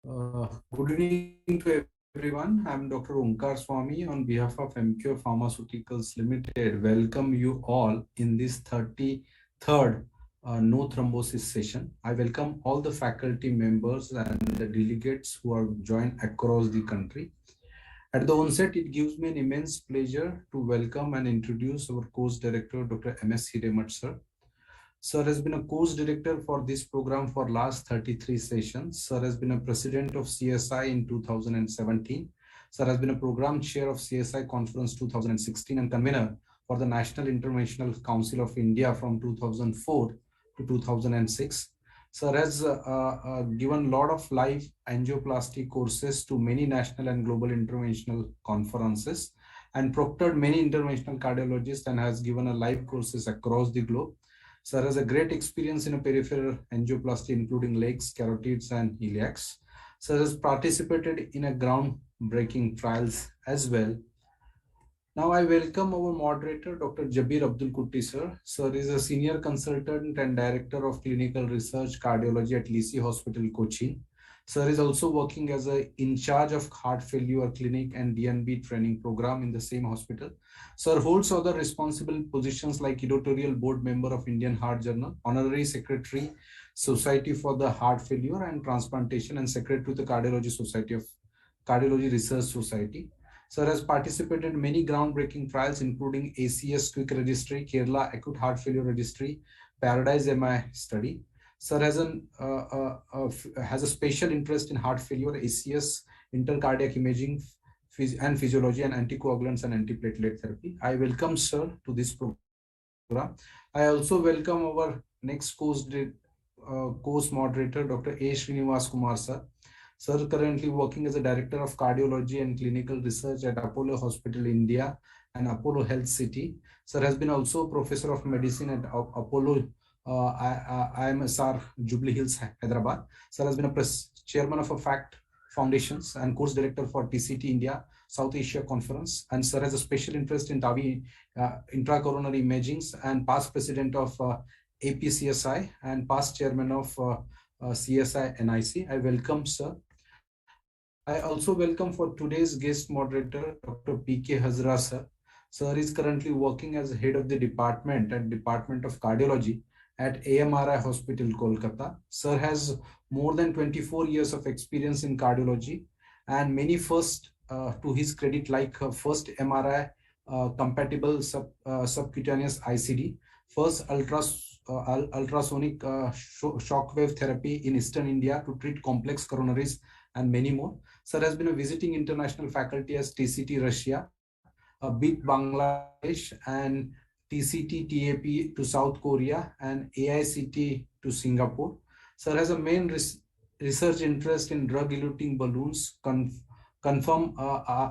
Good evening to everyone. I'm Dr. Omkar Swami on behalf of Emcure Pharmaceuticals Limited. Welcome you all in this 33rd No Thrombosis session. I welcome all the faculty members and the delegates who are joined across the country. At the onset, it gives me an immense pleasure to welcome and introduce our course director, Dr. M.S. Hiremat sir. Sir has been a course director for this program for last 33 sessions. Sir has been a president of CSI in 2017. Sir has been a program chair of CSI Conference 2016 and convener for the National International Council of India from 2004 to 2006. Sir has given a lot of live angioplasty courses to many national and global interventional conferences and proctored many interventional cardiologists and has given a live courses across the globe. Sir has a great experience in a peripheral angioplasty, including legs, carotids, and iliacs. Sir has participated in a groundbreaking trials as well. Now I welcome our moderator, Dr. Jabir Abdul Kutti, sir. Sir is a senior consultant and director of clinical research cardiology at Lisi Hospital, Kochi. Sir is also working as a in charge of heart failure clinic and DNB training program in the same hospital. Sir holds other responsible positions like editorial board member of Indian Heart Journal, honorary secretary, Society for the Heart Failure and Transplantation, and secretary to the Cardiology Society of Cardiology Research Society. Sir has participated in many groundbreaking trials, including ACS Quick Registry, Kerala Acute Heart Failure Registry, Paradise MI study. Sir has a special interest in heart failure, ACS, intercardiac imaging, and physiology, and anticoagulants and antiplatelet therapy. I welcome Sir to this program. I also welcome our next course moderator, Dr. A. Srinivas Kumar Sir. Sir currently working as a director of cardiology and clinical research at Apollo Hospital India and Apollo Health City. Sir has been also professor of medicine at Apollo IMSR Jubilee Hills, Hyderabad. Sir has been a chairman of a FACT Foundations and course director for TCT India South Asia Conference. And Sir has a special interest in TAVI intracoronary imagings and past president of APCSI and past chairman of CSI NIC. I welcome Sir. I also welcome for today's guest moderator, Dr. P.K. Hazra Sir. Sir is currently working as head of the department at Department of Cardiology at AMRI Hospital, Kolkata. Sir has more than 24 years of experience in cardiology and many first to his credit, like first MRI compatible subcutaneous ICD, first ultrasonic shockwave therapy in Eastern India to treat complex coronaries, and many more. Sir has been a visiting international faculty as TCT Russia, BIT Bangladesh, and TCT TAP to South Korea, and AICT to Singapore. Sir has a main research interest in drug-eluting balloons, confirm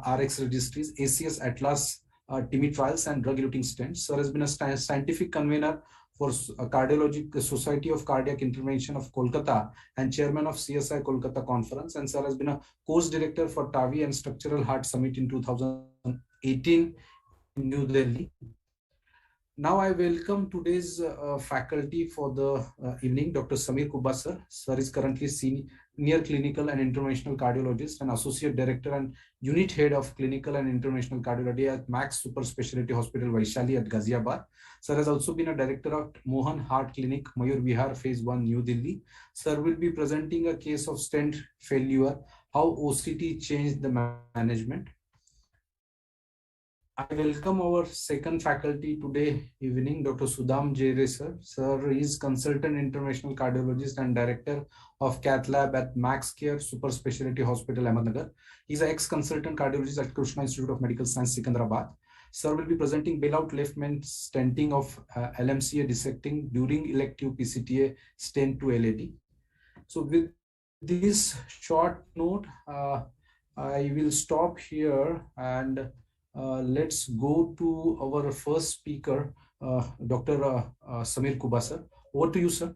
RX registries, ACS Atlas TIMI trials, and drug-eluting stents. Sir has been a scientific convener for Cardiologic Society of Cardiac Intervention of Kolkata and chairman of CSI Kolkata Conference. And Sir has been a course director for TAVI and Structural Heart Summit in 2018 in New Delhi. Now I welcome today's faculty for the evening, Dr. Samir Kubba sir. Sir is currently senior clinical and interventional cardiologist and associate director and unit head of clinical and interventional cardiology at Max Super Specialty Hospital, Vaishali at Ghaziabad. Sir has also been a director of Mohan Heart Clinic, Mayur Vihar, Phase 1, New Delhi. Sir will be presenting a case of stent failure, how OCT changed the management. I welcome our second faculty today evening, Dr. Sudham Jere sir. Sir is consultant interventional cardiologist and director of Cath Lab at Max Care Super Specialty Hospital, Ahmednagar. He's an ex-consultant cardiologist at Krishna Institute of Medical Science, Secunderabad. Sir will be presenting bailout left main stenting of LMCA dissecting during elective PCTA stent to LAD. So with this short note, I will stop here and let's go to our first speaker, Dr. Samir Kubba sir. Over to you, sir.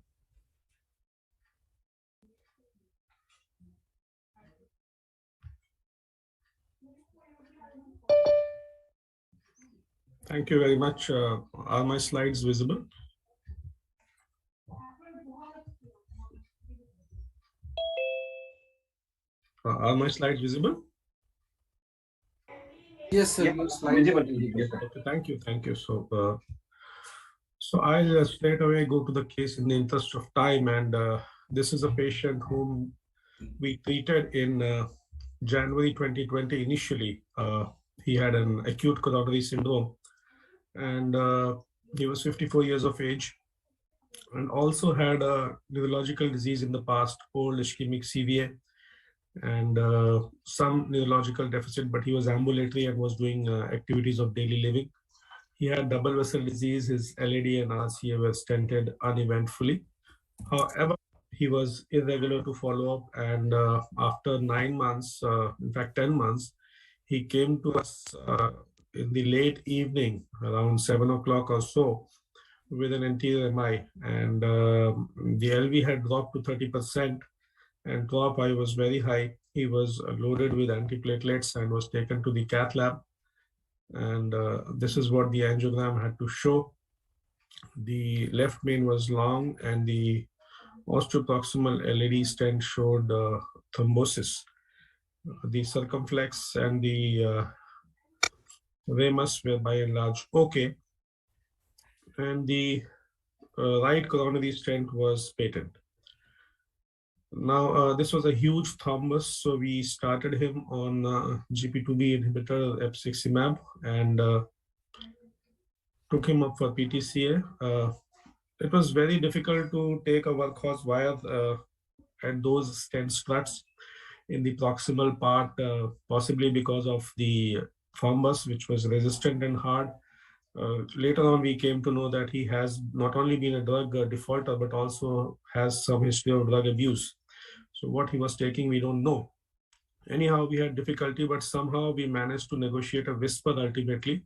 Thank you very much. Are my slides visible? Are my slides visible? Yes, sir, Yeah, your slides are visible. visible. Yes, sir. Okay, thank you, thank you. So I'll straight away go to the case in the interest of time, and this is a patient whom we treated in January 2020 initially. He had an acute coronary syndrome, and he was 54 years of age, and also had a neurological disease in the past, old ischemic CVA, and some neurological deficit, but he was ambulatory and was doing activities of daily living. He had double vessel disease. His LAD and RCA were stented uneventfully. However, he was irregular to follow up, and after 9 months, in fact 10 months, he came to us in the late evening, around 7 o'clock or so, with an anterior MI, and the LV had dropped to 30%, and top I was very high. He was loaded with antiplatelets and was taken to the cath lab, and this is what the angiogram had to show. The left main was long, and the osteoproximal LAD stent showed thrombosis. The circumflex and the ramus were by and large okay, and the right coronary stent was patent. Now, this was a huge thrombus, so we started him on GP2B inhibitor epsiximab and took him up for PTCA. It was very difficult to take a workhorse wire at those stent struts in the proximal part, possibly because of the thrombus, which was resistant and hard. Later on, we came to know that he has not only been a drug defaulter, but also has some history of drug abuse. So what he was taking, we don't know. Anyhow, we had difficulty, but somehow we managed to negotiate a whisper ultimately.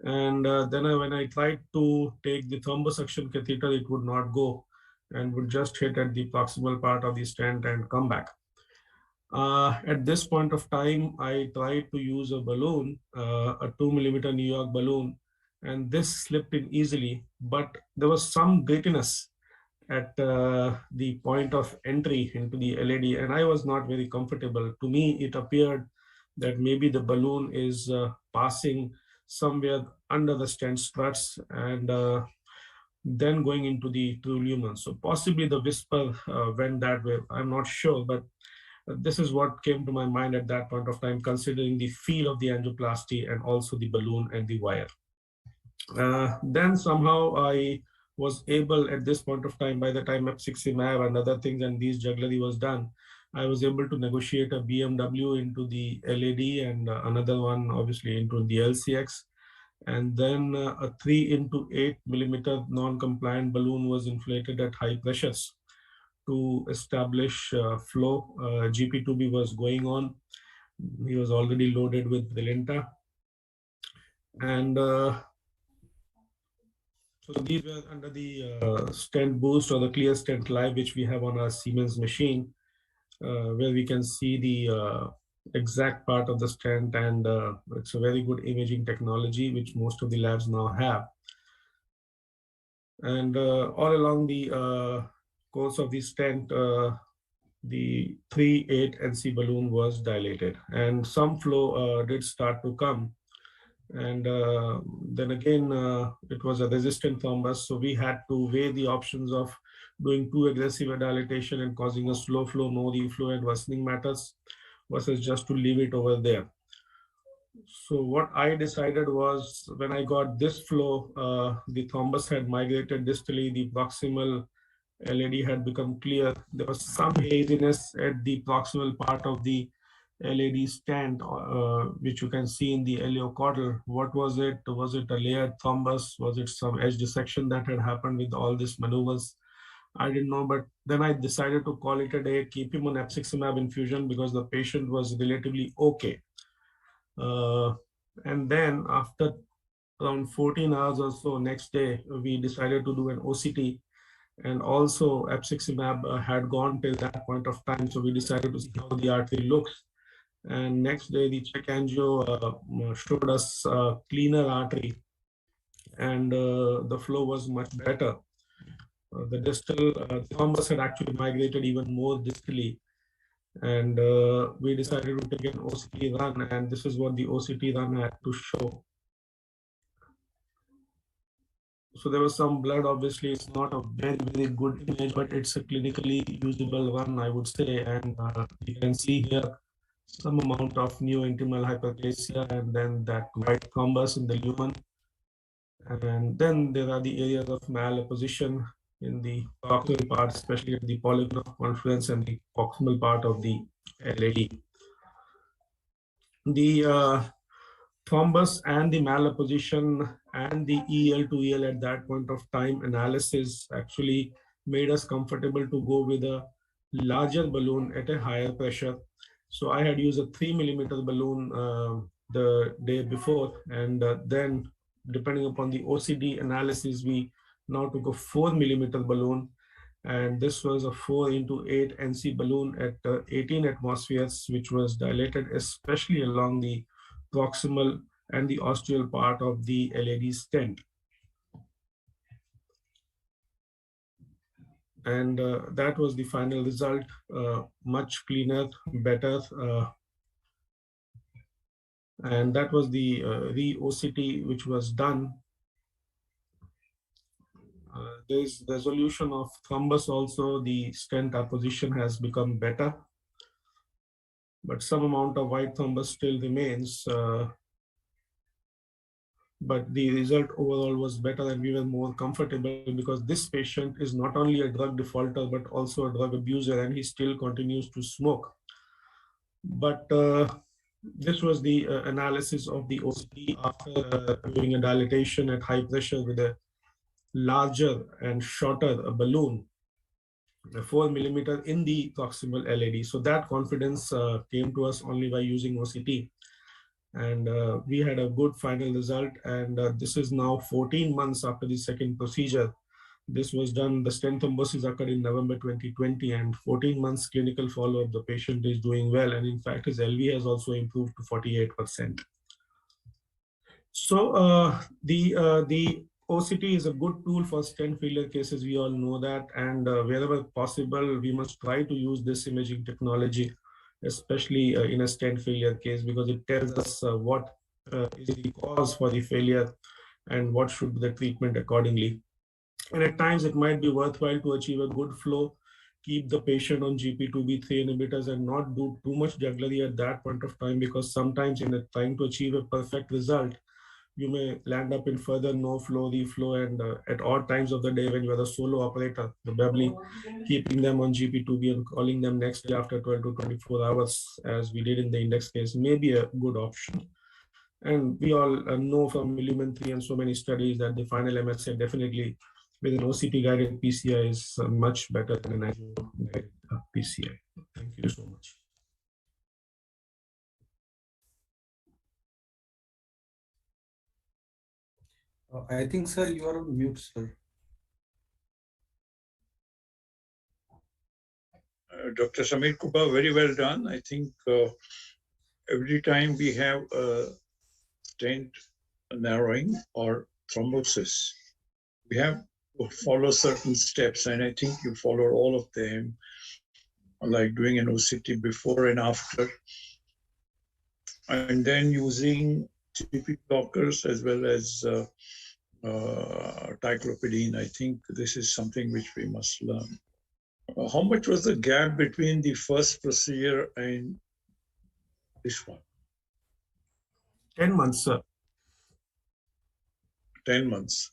And then when I tried to take the thrombosuction catheter, it would not go and would just hit at the proximal part of the stent and come back. At this point of time, I tried to use a balloon, a 2 millimeter New York balloon, and this slipped in easily, but there was some grittiness at the point of entry into the LAD, and I was not very comfortable. To me, it appeared that maybe the balloon is passing somewhere under the stent struts and then going into the true lumen. So possibly the whisper went that way. I'm not sure, but this is what came to my mind at that point of time, considering the feel of the angioplasty and also the balloon and the wire. Then somehow I was able at this point of time, by the time epsiximab and other things and these jugglery was done, I was able to negotiate a BMW into the LAD and another one obviously into the LCX. And then a 3 into 8 millimeter non-compliant balloon was inflated at high pressures to establish flow. GP2B was going on. He was already loaded with Brilinta. And so these were under the stent boost or the clear stent live, which we have on our Siemens machine, where we can see the exact part of the stent, and it's a very good imaging technology, which most of the labs now have. And all along the course of the stent, the 3/8 NC balloon was dilated, and some flow did start to come. And then again, it was a resistant thrombus, so we had to weigh the options of doing too aggressive a dilatation and causing a slow flow, no reflow, and worsening matters, versus just to leave it over there. So what I decided was, when I got this flow, the thrombus had migrated distally, the proximal LAD had become clear. There was some haziness at the proximal part of the LAD stent, which you can see in the iliocaudal. What was it? Was it a layered thrombus? Was it some edge dissection that had happened with all these maneuvers? I didn't know, but then I decided to call it a day, keep him on epsiximab infusion because the patient was relatively okay. And then after around 14 hours or so, next day, we decided to do an OCT, and also epsiximab had gone till that point of time, so we decided to see how the artery looks. And next day, the check angio showed us a cleaner artery, and the flow was much better. The distal thrombus had actually migrated even more distally, And we decided to take an OCT run, and this is what the OCT run had to show. So there was some blood. Obviously, it's not a very good image, but it's a clinically usable run, I would say. And you can see here some amount of neointimal hyperplasia, and then that white thrombus in the lumen. And then there are the areas of malapposition in the proximal part, especially at the polygraph conference and the proximal part of the LAD. The thrombus and the malapposition and the EL to EL at that point of time analysis actually made us comfortable to go with a larger balloon at a higher pressure. So I had used a 3 millimeter balloon the day before, and then depending upon the OCD analysis, we now took a 4 millimeter balloon, and this was a 4 into 8 NC balloon at 18 atmospheres, which was dilated especially along the proximal and the ostial part of the LAD stent. And that was the final result, much cleaner, better. And that was the re-OCT which was done. There is resolution of thrombus also. The stent apposition has become better, but some amount of white thrombus still remains. But the result overall was better, and we were more comfortable because this patient is not only a drug defaulter but also a drug abuser, and he still continues to smoke. But this was the analysis of the OCT after doing a dilatation at high pressure with a larger and shorter balloon, 4 millimeter in the proximal LAD. So that confidence came to us only by using OCT. And we had a good final result. And this is now 14 months after the second procedure. This was done, the stent thrombosis occurred in November 2020, and 14 months clinical follow-up, the patient is doing well. And in fact, his LV has also improved to 48%. So the OCT is a good tool for stent failure cases. We all know that. And wherever possible, we must try to use this imaging technology, especially in a stent failure case, because it tells us what is the cause for the failure and what should be the treatment accordingly. And at times it might be worthwhile to achieve a good flow, keep the patient on GP2B3 inhibitors and not do too much jugglery at that point of time, because sometimes in trying to achieve a perfect result, you may land up in further no flow, reflow, and at odd times of the day when you are the solo operator, probably keeping them on GP2B and calling them next day after 12 to 24 hours, as we did in the index case, may be a good option. And we all know from Lumen 3 and so many studies that the final MSA definitely with an OCT guided PCI is much better than an ISO guided PCI. Thank you so much. I think, sir, you are on mute, sir. Dr. Samir Kuba, very well done. I think every time we have a stent narrowing or thrombosis, we have to follow certain steps, and I think you follow all of them, like doing an OCT before and after, and then using GP blockers as well as ticlopidine. I think this is something which we must learn. How much was the gap between the first procedure and this one? 10 months, sir. 10 months.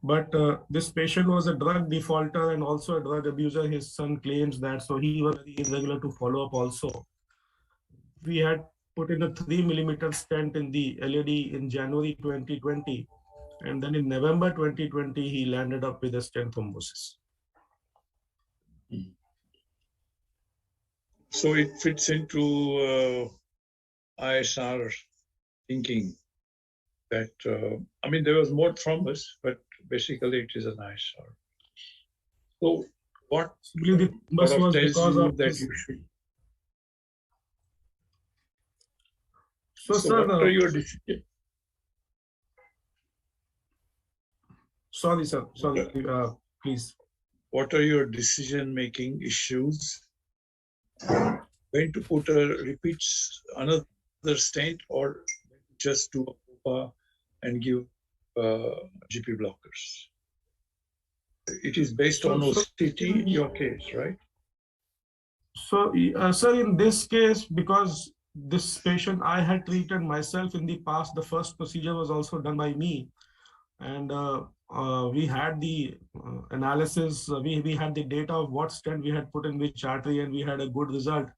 But this patient was a drug defaulter and also a drug abuser. His son claims that, so he was very irregular to follow up also. We had put in a 3 millimeter stent in the LAD in January 2020. And then in November 2020, he landed up with a stent thrombosis. So it fits into ISR thinking that, I mean, there was more thrombus, but basically it is an ISR. So what the thrombus was tells because you of that this. you should? So sir, what are your decisions? Sorry, sir. Sorry, please. What are your decision-making issues When to put a repeats another stent, or just do a POPA and give GP blockers. It is based on OCT in your case, right? Sir, in this case, because this patient I had treated myself in the past, the first procedure was also done by me, and we had the analysis, we had the data of what stent we had put in which artery, and we had a good result.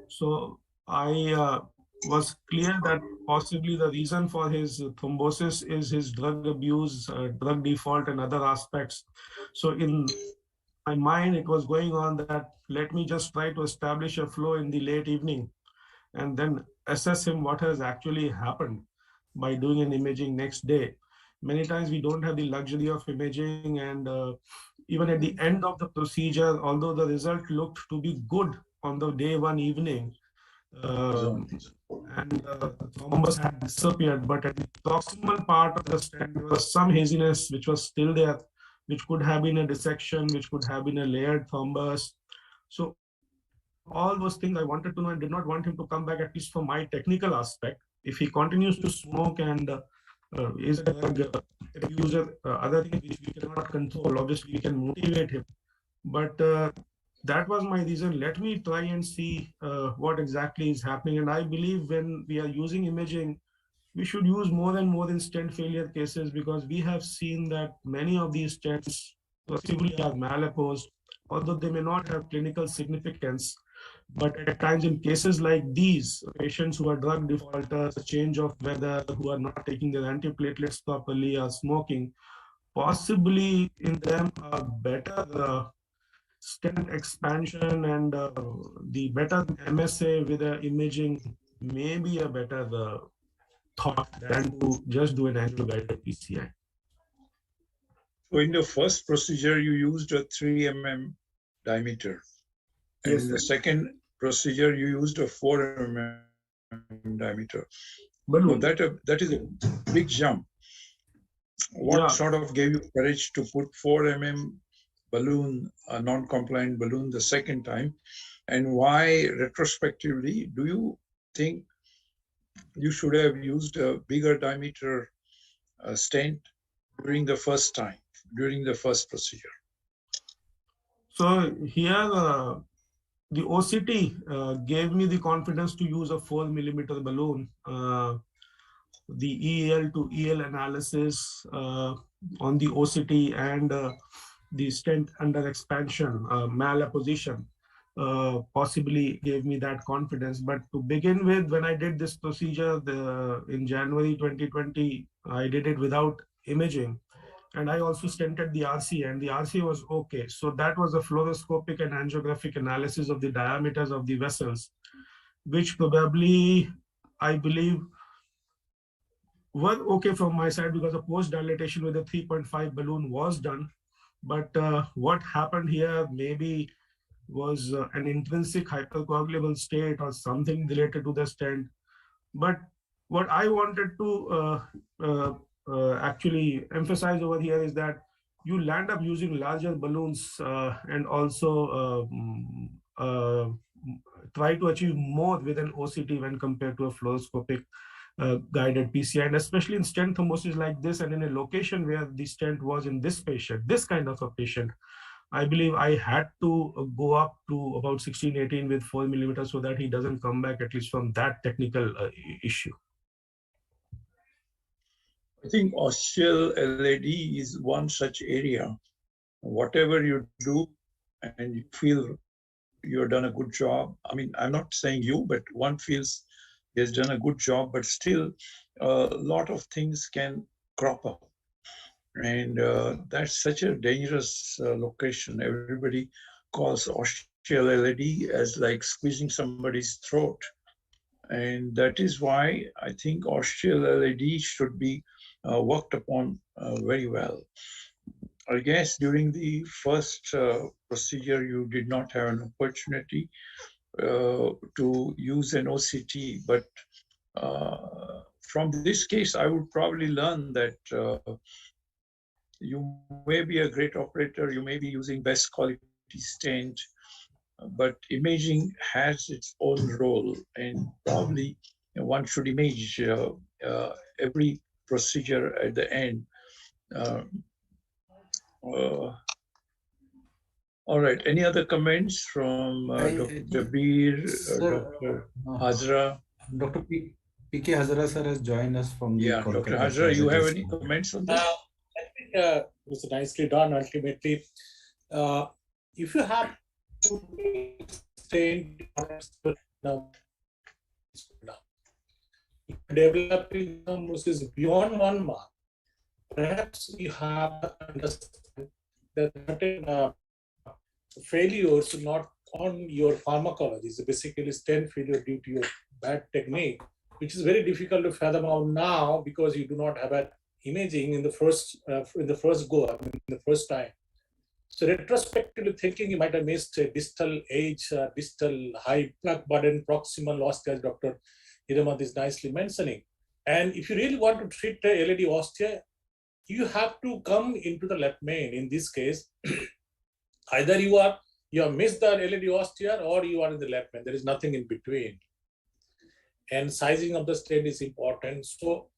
So I was clear that possibly the reason for his thrombosis is his drug abuse, drug default, and other aspects. So in my mind, it was going on that let me just try to establish a flow in the late evening and then assess him what has actually happened by doing an imaging next day. Many times we don't have the luxury of imaging, and even at the end of the procedure, although the result looked to be good on the day one evening, um, and the thrombus had disappeared, but at the proximal part of the stent, there was some haziness which was still there, which could have been a dissection, which could have been a layered thrombus. So all those things I wanted to know. I did not want him to come back, at least from my technical aspect. If he continues to smoke and is a drug abuser, other things which we cannot control, obviously we can motivate him. But that was my reason. Let me try and see what exactly is happening. And I believe when we are using imaging, we should use more and more in stent failure cases, because we have seen that many of these stents possibly are malapposed, although they may not have clinical significance. But at times, in cases like these, patients who are drug defaulters, change of weather, who are not taking their antiplatelets properly, are smoking, possibly in them a better stent expansion and the better MSA with the imaging may be a better thought than to just do an angio-guided PCI. So in the first procedure, you used a 3 mm diameter. And Yes, in the sir. second procedure, you used a 4 mm diameter. So Balloon. that is a big jump. What Yeah. sort of gave you courage to put 4 mm balloon, a non-compliant balloon, the second time? And why, retrospectively, do you think you should have used a bigger diameter stent during the first time, during the first procedure? So here the OCT gave me the confidence to use a 4 millimeter balloon. The EL to EL analysis on the OCT and the stent under expansion, malapposition, possibly gave me that confidence. But to begin with, when I did this procedure in January 2020, I did it without imaging. And I also stented the RC, and the RC was okay. So that was a fluoroscopic and angiographic analysis of the diameters of the vessels, which probably, I believe, were okay from my side, because a post dilatation with a 3.5 balloon was done. But what happened here maybe was an intrinsic hypercoagulable state or something related to the stent. But what I wanted to actually emphasize over here is that you land up using larger balloons and also try to achieve more with an OCT when compared to a fluoroscopic guided PCI, and especially in stent thrombosis like this, and in a location where the stent was in this patient, this kind of a patient, I believe I had to go up to about 16, 18 with 4 millimeters so that he doesn't come back, at least from that technical issue. I think ostial LAD is one such area. Whatever you do and you feel you've done a good job. I mean, I'm not saying you, but one feels he has done a good job, but still a lot of things can crop up. And that's such a dangerous location. Everybody calls ostial LAD as like squeezing somebody's throat. And that is why I think ostial LAD should be worked upon very well. I guess during the first procedure, you did not have an opportunity to use an OCT, but from this case, I would probably learn that you may be a great operator, you may be using best quality stent, but imaging has its own role, and probably one should image every procedure at the end. Uh, uh, all right. Any other comments from Dr. Jabir, Sir, Dr. Hazra? Dr. P.K. Hazara sir has joined us from the Yeah, Dr. Kolkata. Hazra, you have Just any comments on this? I think it was nicely done. Ultimately, if you have to stay developing thrombosis beyond 1 month, perhaps you have to understand that certain failures not on your pharmacology. So basically, stent failure due to your bad technique, which is very difficult to fathom out now because you do not have an imaging in the first go, I mean, in the first time. So retrospectively thinking, you might have missed a distal age, distal high plaque burden, proximal ostia, as Dr. Hiramat is nicely mentioning. And if you really want to treat LED ostia, you have to come into the left main. In this case, either you have missed the LED ostia or you are in the left main. There is nothing in between. And sizing of the stent is important. So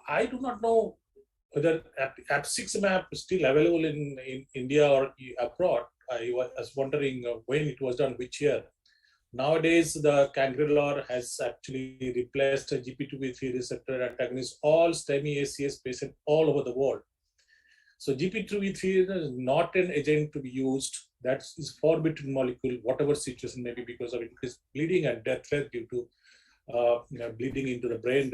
I do not know whether apixaban is still available in India or abroad. I was wondering when it was done, which year. Nowadays, the cangrelor has actually replaced a GP2B3 receptor antagonist, all STEMI ACS patients all over the world. So GP2B3 is not an agent to be used. That is forbidden molecule, whatever situation may be, because of increased bleeding and death rate due to bleeding into the brain.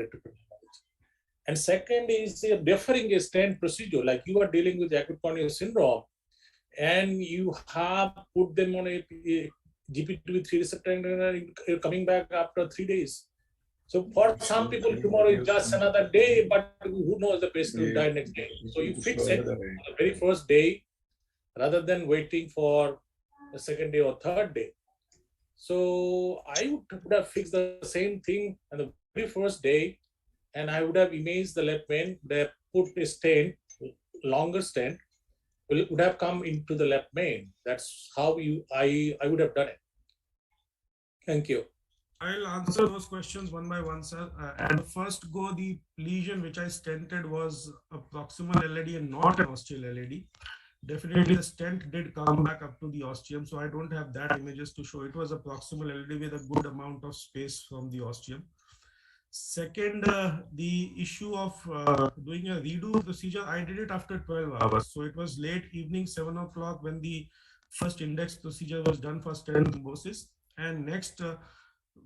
And second is deferring a stent procedure, like you are dealing with acute corneal syndrome, and you have put them on a GP2B3 receptor and you're coming back after 3 days. So for some people, tomorrow is just another day, but who knows, the patient will die next day. So you fix it on the very first day rather than waiting for the second day or third day. So I would have fixed the same thing on the very first day, and I would have imaged the left vein, they put a stent, longer stent, would have come into the left main. That's how I would have done it. Thank you. I'll answer those questions one by one, sir. At the first go, the lesion which I stented was a proximal LAD and not an ostial LAD. Definitely the stent did come back up to the ostium, so I don't have that images to show. It was a proximal LAD with a good amount of space from the ostium. Second, the issue of doing a redo procedure, I did it after 12 hours. So it was late evening, 7 o'clock when the first index procedure was done for stent thrombosis. And next,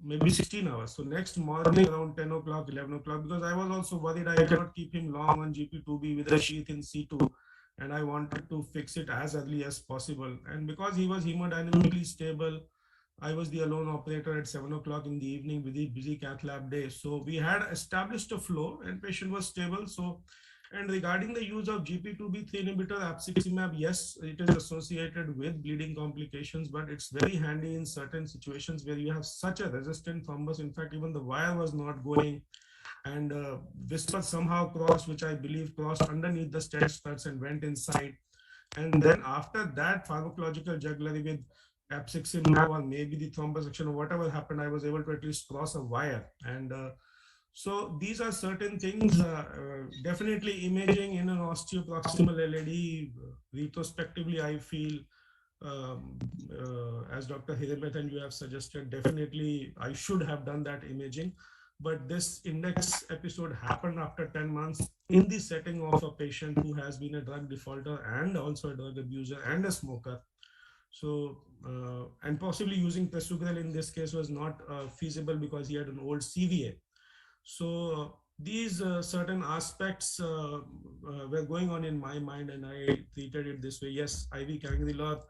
maybe 16 hours. So next morning around 10 o'clock, 11 o'clock, because I was also worried I cannot keep him long on GP2B with a sheath in C2. And I wanted to fix it as early as possible. And because he was hemodynamically stable, I was the alone operator at 7 o'clock in the evening with the busy cath lab day. So we had established a flow and patient was stable. So, and regarding the use of GP2B3 inhibitor, apixaban, yes, it is associated with bleeding complications, but it's very handy in certain situations where you have such a resistant thrombus. In fact, even the wire was not going, and this was somehow crossed, which I believe crossed underneath the stent struts and went inside. And then after that pharmacological jugglery with apixaban or maybe the thrombosection or whatever happened, I was able to at least cross a wire. And so these are certain things. Definitely imaging in an osteoproximal LAD, retrospectively, I feel, as Dr. Hiramat and you have suggested, definitely I should have done that imaging. But this index episode happened after 10 months in the setting of a patient who has been a drug defaulter and also a drug abuser and a smoker. So, and possibly using prasugrel in this case was not feasible because he had an old CVA. So these certain aspects were going on in my mind, and I treated it this way. Yes, IV cangrelor.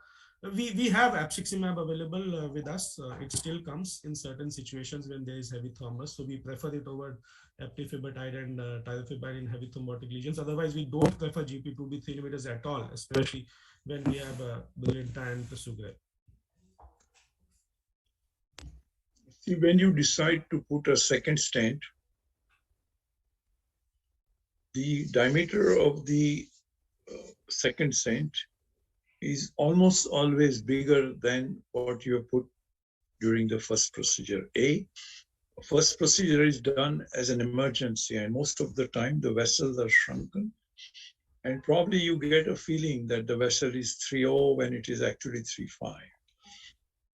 We have apixaban available with us. It still comes in certain situations when there is heavy thrombus. So we prefer it over eptifibatide and tirofiban in heavy thrombotic lesions. Otherwise, we don't prefer GP2B3 inhibitors at all, especially when we have Brilinta and prasugrel. See, when you decide to put a second stent, the diameter of the second stent is almost always bigger than what you have put during the first procedure. First procedure is done as an emergency, and most of the time the vessels are shrunken. And probably you get a feeling that the vessel is 3.0 when it is actually 3.5.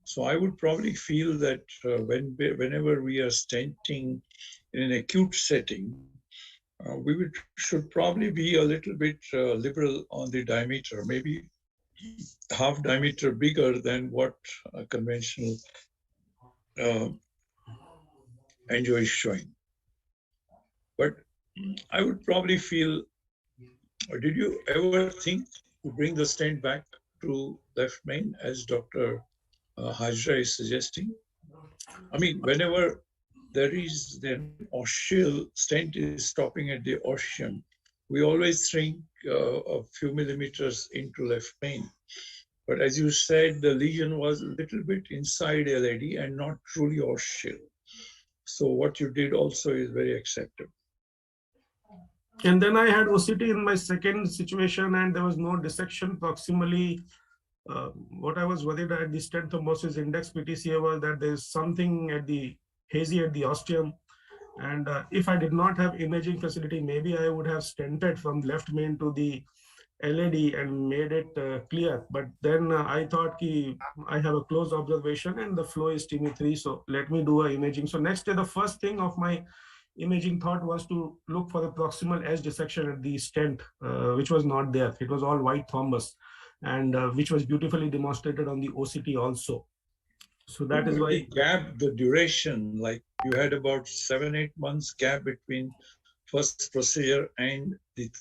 So I would probably feel that whenever we are stenting in an acute setting, should probably be a little bit liberal on the diameter, maybe half diameter bigger than what a conventional uh, angio is showing. But I would probably feel, or did you ever think to bring the stent back to left main as Dr. Hajra is suggesting? I mean, whenever there is an osseal stent is stopping at the osseum, we always think a few millimeters into left main. But as you said, the lesion was a little bit inside LAD and not truly osseal. So what you did also is very acceptable. And then I had OCT in my second situation, and there was no dissection proximally. What I was worried at the stent thrombosis index PTCA was that there's something at the hazy at the ostium. And if I did not have imaging facility, maybe I would have stented from left main to the LAD and made it clear. But then I thought I have a close observation and the flow is TB3, so let me do a imaging. So next day, the first thing of my imaging thought was to look for the proximal edge dissection at the stent, which was not there. It was all white thrombus, and which was beautifully demonstrated on the OCT also. So that is why the gap, the duration, like you had about 7-8 months gap between first procedure and the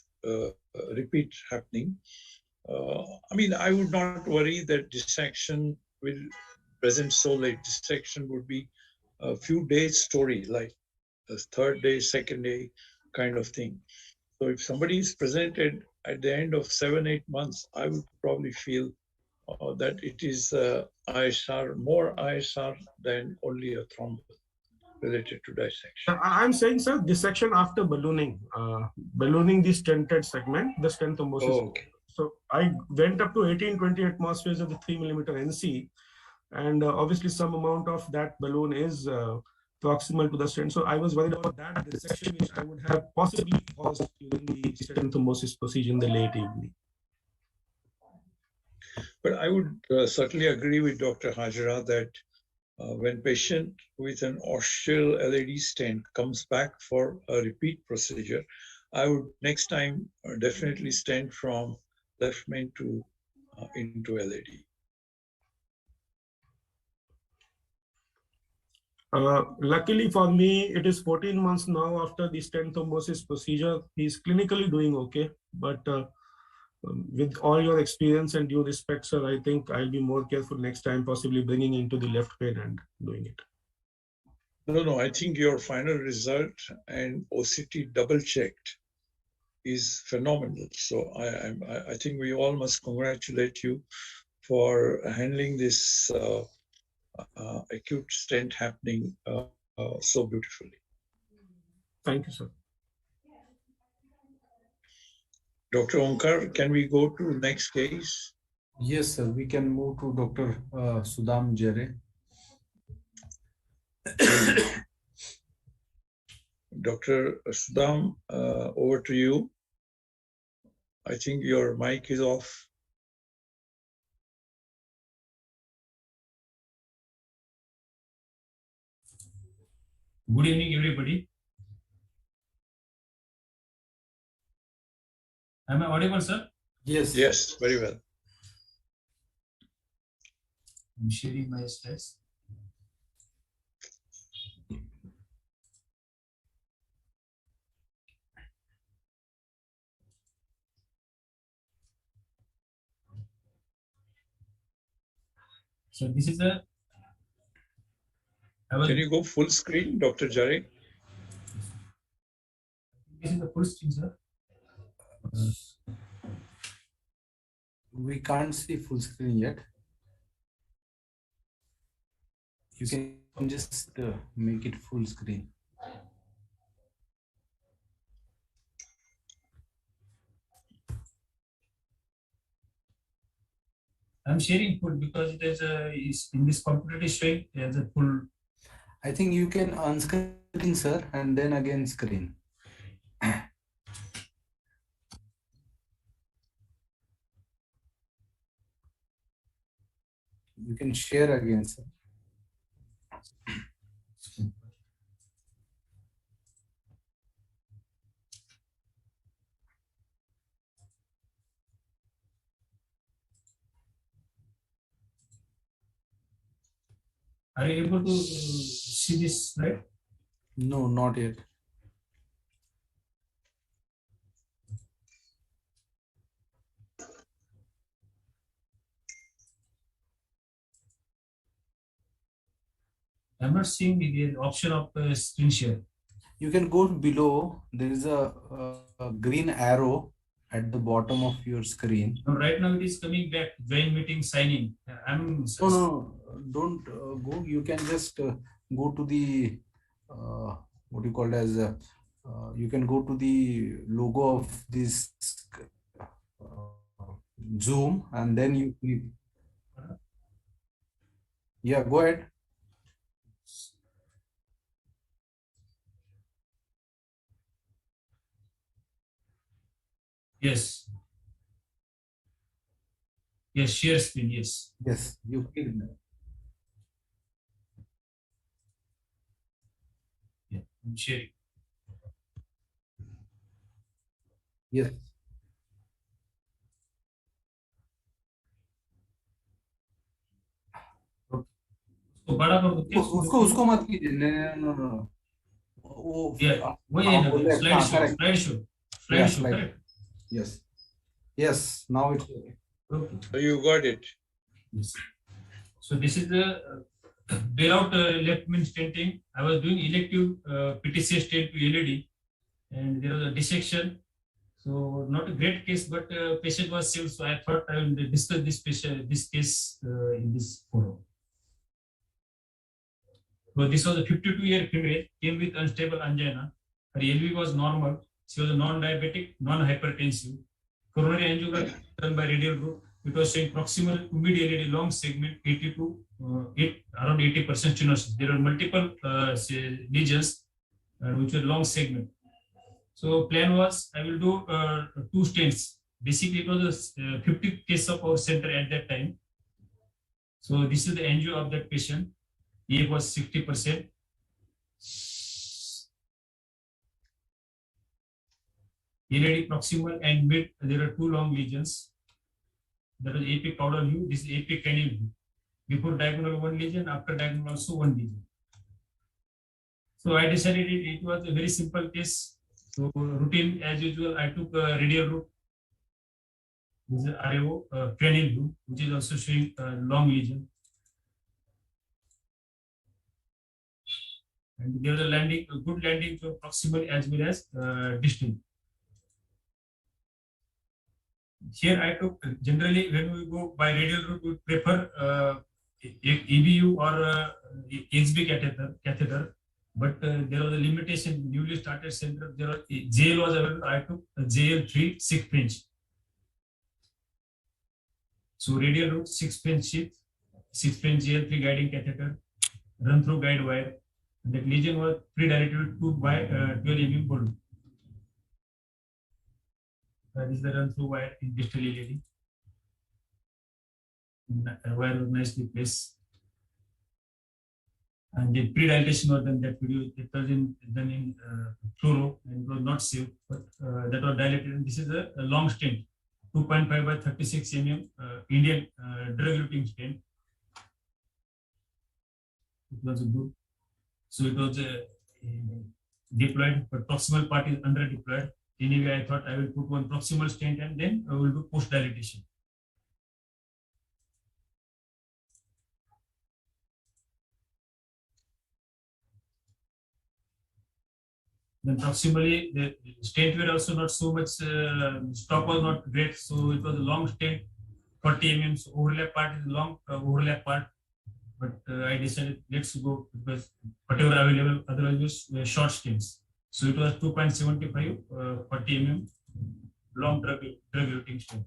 repeat happening. I mean, I would not worry that dissection will present so late. Dissection would be a few days story, like the third day, second day kind of thing. So if somebody is presented at the end of 7-8 months, I would probably feel that it is ISR, more ISR than only a thrombus related to dissection. I'm saying, sir, dissection after ballooning, ballooning the stented segment, the stent thrombosis. Oh, okay. So I went up to 18-20 atmospheres of the 3 millimeter NC, and obviously some amount of that balloon is proximal to the stent. So I was worried about that dissection, which I would have possibly caused during the stent thrombosis procedure in the late evening. But I would certainly agree with Dr. Hajra that when patient with an osseal LAD stent comes back for a repeat procedure, I would next time definitely stent from left main to into LAD. Luckily for me, it is 14 months now after the stent thrombosis procedure. He's clinically doing okay, but with all your experience and due respect, sir, I think I'll be more careful next time, possibly bringing into the left main and doing it. No, I think your final result and OCT double checked is phenomenal. So I think we all must congratulate you for handling this acute stent happening so beautifully. Thank you, sir. Dr. Omkar, can we go to next case? Yes, sir. We can move to Dr. Sudham Jere. Dr. Sudham, over to you. I think your mic is off. Good evening, everybody. Am I audible, sir? Yes. Yes, very well. I'm sharing my slides. So this is a. Can you go full screen, Dr. Jare? This is the full screen, sir. We can't see full screen yet. You can just make it full screen. I'm sharing full because it is in this computer it is showing as a full. I think you can unscreen, sir, and then again screen. You can share again, sir. Are you able to see this slide? No, not yet. I'm not seeing the option of screen share. You can go below. There is a green arrow at the bottom of your screen. Now, right now it is coming back. Join meeting, sign in. No, don't go. You can just go to the what you call as you can go to the logo of this Zoom, and then you click. Yeah, go ahead. Yes. Yes, share screen. Yes. Yes, you click that. Yeah, I'm sharing. Yes. तो बड़ा कर दो उसको मत कीजिए no. वो slide show correct. Yes, now it's okay. Okay. So you got it. Yes. So this is the bailout left mean stenting. I was doing elective PTCA stent to LED, and there was a dissection. So not a great case, but patient was saved. So I thought I will discuss this case in this forum. So this was a 52-year female, came with unstable angina. Her LV was normal. She was a non-diabetic, non-hypertensive. Coronary angiogram done by radial group. It was showing proximal to mid LED long segment, 80 to around 80% stenosis. There are multiple lesions which were long segment. So plan was I will do 2 stents. Basically, it was a 50 case of our center at that time. So this is the angio of that patient. EF was 60%. LED proximal and mid, there are 2 long lesions. That is AP powder hue, this is AP canine hue. Before diagonal 1 lesion, after diagonal also 1 lesion. So I decided it was a very simple case. So routine as usual, I took a radial route. This is RAO canine hue, which is also showing long lesion. And there was a landing, a good landing to proximal as well as distal. Here I took, generally when we go by radial route, we prefer EBU or XB catheter, but there was a limitation, newly started center, there was JL was available, I took JL3 6 French. So radial route 6 French sheath, 6 French JL3 guiding catheter, run through guide wire. The lesion was pre-dilated to by 12 mm balloon. This is the run through wire in distal LED. Wire was nicely placed. And the pre-dilatation was done that video. It was done in fluoro and it was not saved, but that was dilated. And this is a long stent, 2.5 by 36 mm Indian drug-eluting stent. It was good. So it was deployed, but proximal part is under deployed. Anyway, I thought I will put one proximal stent and then I will do post dilatation. Then proximally, the stent were also not so much, stock was not great. So it was a long stent, 40 mm. So overlap part is long overlap part. But I decided let's go because whatever available, otherwise it was short stents. So it was 2.75, 40 mm long drug eluting stent.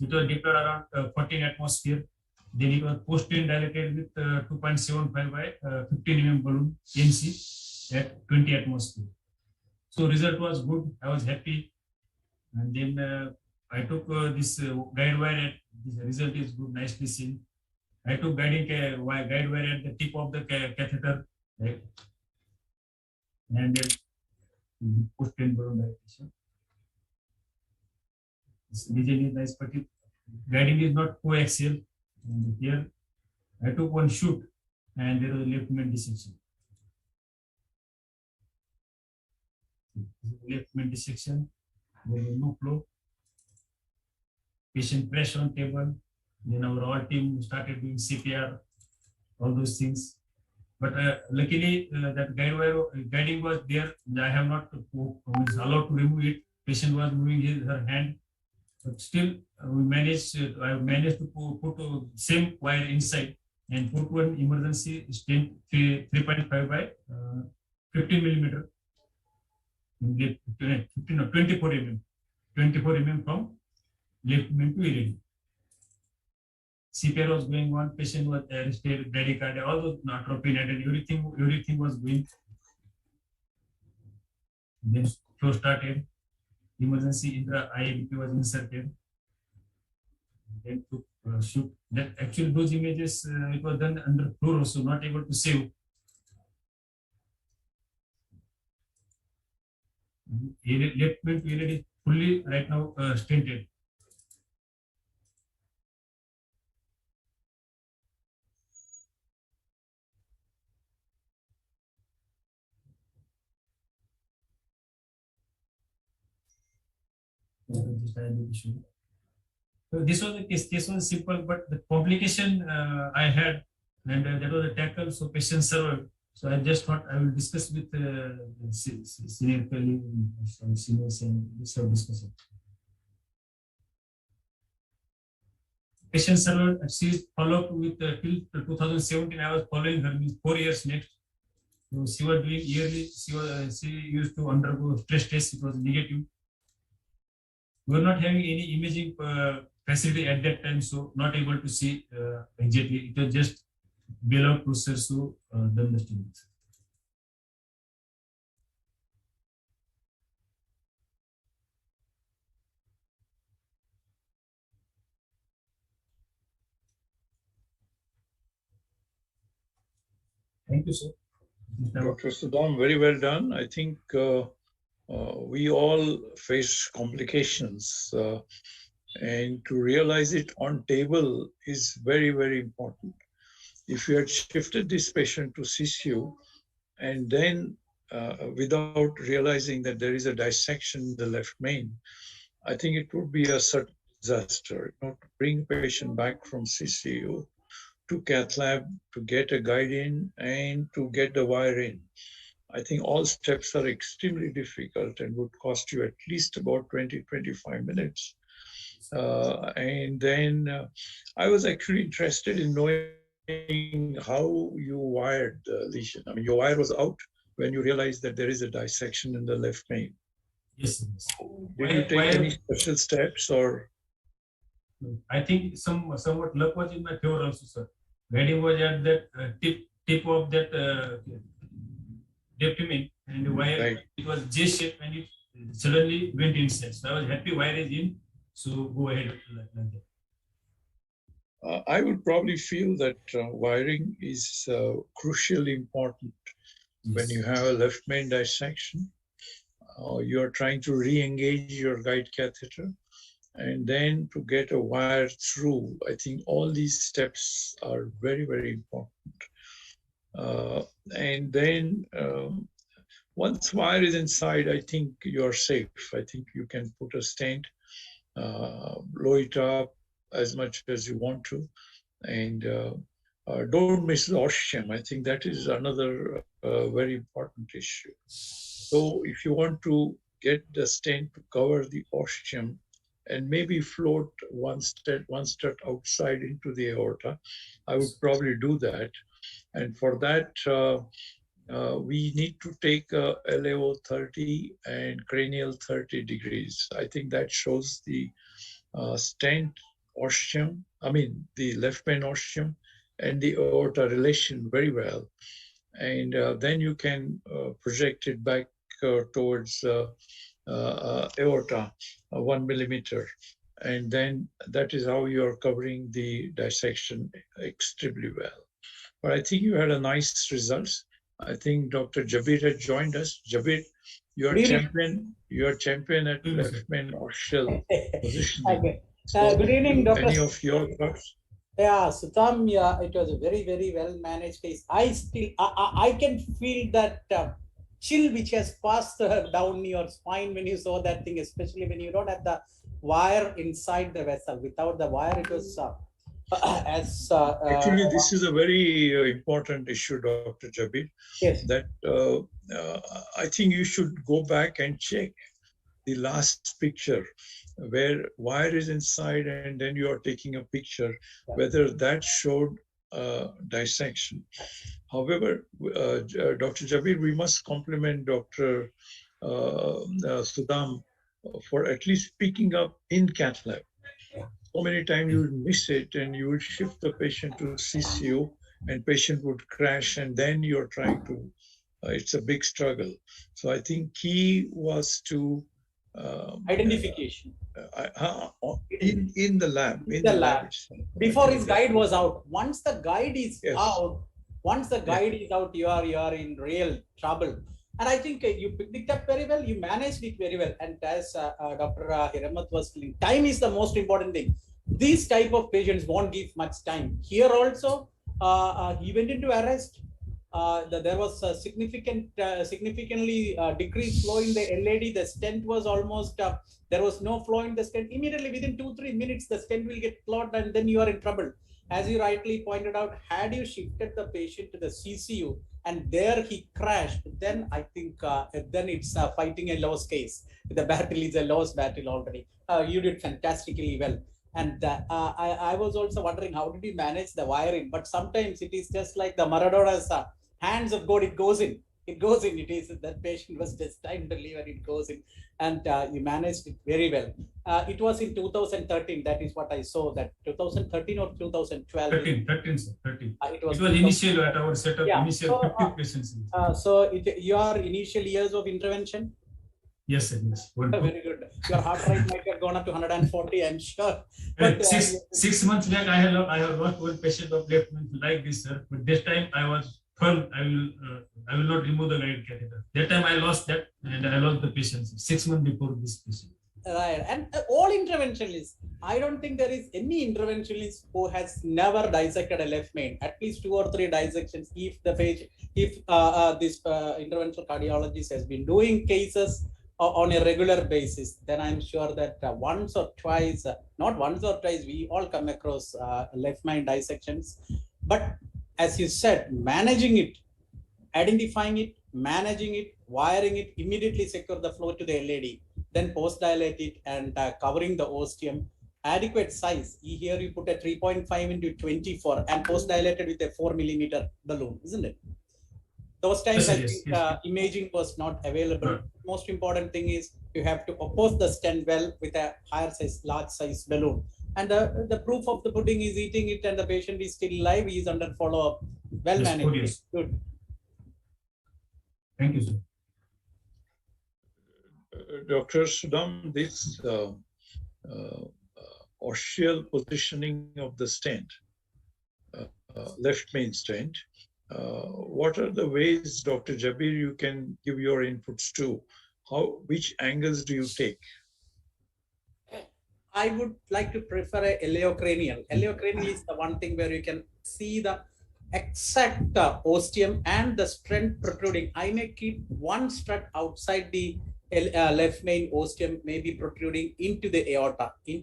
It was deployed around 14 atmosphere. Then it was post-train dilated with 2.75 by 15 mm balloon NC at 20 atmosphere. So result was good. I was happy. And then I took this guide wire. At, this result is good, nicely seen. I took guide wire at the tip of the catheter, right? And then post-train balloon dilatation. This design is nice, but guiding is not coaxial. And here I took one shoot and there was a left main dissection. Left main dissection, there was no flow. Patient pressed on table. Then our all team started doing CPR, all those things. But luckily that guiding was there. I have not allowed to remove it. Patient was moving her hand. But still, we managed. I managed to put same wire inside and put one emergency stent 3.5 by 15 millimeter. 24 mm. 24 mm from left main to iridium. CPR was going on. Patient was arrested. Bradycardia, all those atropine and everything was going. Then flow started. Emergency intra-IABP was inserted. Then to shoot. That actually those images it was done under fluoro, so not able to save. Left main to iridium is fully right now stented. So this was the case. Case was simple, but the complication I had, and that was a tackle. So patient survived. So I just thought I will discuss with senior colleague, seniors, and this will discuss it. Patient survived. She followed with till 2017. I was following her 4 years next. So she was doing yearly. She used to undergo stress test. It was negative. We were not having any imaging facility at that time, so not able to see exactly. It was just bailout process to done the stimulus. Thank you, sir. Dr. Saddam, very well done. I think we all face complications, and to realize it on table is very, very important. If you had shifted this patient to CCU and then without realizing that there is a dissection in the left main, I think it would be a certain disaster. To bring a patient back from CCU to cath lab to get a guide in and to get the wire in. I think all steps are extremely difficult and would cost you at least about 20-25 minutes. And then I was actually interested in knowing how you wired the lesion. I mean, your wire was out when you realized that there is a dissection in the left main. Yes. Did you take any special steps, or? I think somewhat luck was in my favor also, sir. Guiding was at that tip of that depth main, and the wire, right. It was J-shaped and it suddenly went inside. So I was happy wire is in, so go ahead like that. I would probably feel that wiring is crucially important. Yes. When you have a left main dissection. You are trying to re-engage your guide catheter, and then to get a wire through. I think all these steps are very, very important. And then once wire is inside, I think you're safe. I think you can put a stent, blow it up as much as you want to, and don't miss the ostium. I think that is another very important issue. So if you want to get the stent to cover the ostium and maybe float one step outside into the aorta, I would probably do that. And for that, we need to take LAO 30 and cranial 30 degrees. I think that shows the stent ostium, I mean the left main ostium and the aorta relation very well. And then you can project it back towards aorta, 1 millimeter. And then that is how you are covering the dissection extremely well. But I think you had a nice results. I think Dr. Jabir had joined us. Jabir, you are champion. You are champion at left main ostial positioning. Okay. So Good evening, Dr. Any of your thoughts? Yeah, Sutam, yeah, it was a very, very well managed case. I can feel that chill which has passed down your spine when you saw that thing, especially when you don't have the wire inside the vessel. Without the wire, it was Actually, this is a very important issue, Dr. Jabir. Yes. That I think you should go back and check the last picture where wire is inside, and then you are taking a picture, whether that showed dissection. However, Dr. Jabir, we must compliment Dr. Sudham for at least picking up in cath lab. So many times you would miss it and you would shift the patient to CCU and patient would crash, and then you're trying to, it's a big struggle. So I think key was to identification in the lab. In the lab. Before his guide was out. Once the guide is out, you are in real trouble. And I think you picked it up very well. You managed it very well. And as Dr. Hiramat was saying, time is the most important thing. These type of patients won't give much time. Here also, he went into arrest. There was a significantly decreased flow in the LAD. The stent was almost, there was no flow in the stent. Immediately within 2-3 minutes, the stent will get clogged and then you are in trouble. As you rightly pointed out, had you shifted the patient to the CCU and there he crashed, then I think then it's fighting a lost case. The battle is a lost battle already. You did fantastically well. And I was also wondering, how did you manage the wiring? But sometimes it is just like the Maradona's hands of God, it goes in. It goes in. It is that patient was destined to live and it goes in. And you managed it very well. It was in 2013. That is what I saw. That 2013 or 2012. 13, sir. 13. It was initial at our setup. Yeah. Initial 50 patients. So your initial years of intervention. Yes, sir. Yes. Very good. Your heart rate might have gone up to 140, I'm sure. But 6 months back, I have lost one patient of left like this, sir. But this time I was firm. I will not remove the guide catheter. That time I lost that, and I lost the patient 6 months before this patient. Right, and all interventionalists. I don't think there is any interventionalist who has never dissected a left main. At least 2 or 3 dissections. If the patient, this interventional cardiologist has been doing cases on a regular basis, then I'm sure that once or twice, not once or twice, we all come across left main dissections. But as you said, managing it, identifying it, managing it, wiring it, immediately secure the flow to the LAD, then post-dilate it and covering the ostium, adequate size. Here you put a 3.5 into 24 and post-dilated with a 4 millimeter balloon, isn't it? Those times, yes, imaging was not available. Right. Most important thing is you have to oppose the stent well with a higher size, large size balloon. And the proof of the pudding is eating it and the patient is still alive. He is under follow-up. Well managed. Yes. Good. Thank you, sir. Dr. Sudham, this ostial positioning of the stent, left main stent, what are the ways, Dr. Jabir, you can give your inputs to? Which angles do you take? I would like to prefer a iliocranial. Iliocranial is the one thing where you can see the exact ostium and the stent protruding. I may keep one strut outside the left main ostium, maybe protruding into the aorta. There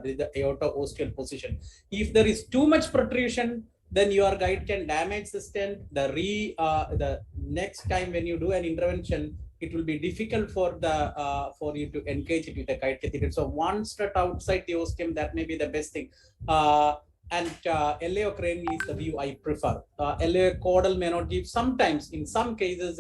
is the aorta ostial position. If there is too much protrusion, then your guide can damage the stent. The next time when you do an intervention, it will be difficult for you to engage it with a guide catheter. So one strut outside the ostium, that may be the best thing. And iliocranial is the view I prefer. Iliocaudal may not give. Sometimes, in some cases,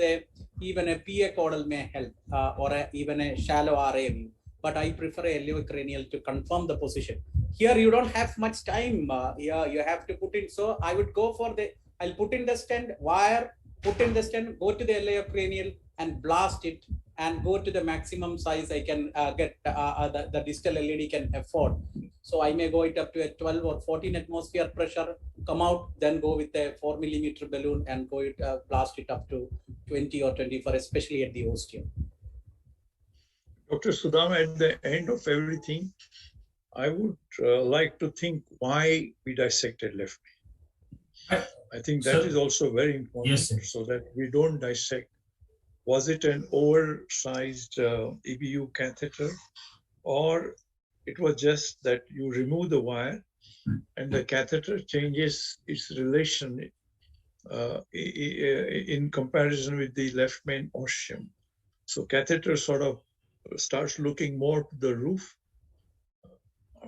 even a PA caudal may help, or even a shallow RA view. But I prefer a iliocranial to confirm the position. here you don't have much time. You have to put in. So I would go for I'll put in the stent, wire, put in the stent, go to the LA cranial and blast it, and go to the maximum size I can get, the distal LED can afford. So I may go it up to a 12 or 14 atmosphere pressure, come out, then go with a 4 millimeter balloon and go blast it up to 20 or 24, especially at the ostium. Dr. Sudham, at the end of everything, I would like to think why we dissected left main. I think that is also very important. Yes, sir. So that we don't dissect. Was it an oversized EBU catheter, or it was just that you remove the wire and the catheter changes its relation in comparison with the left main ostium. So catheter sort of starts looking more to the roof.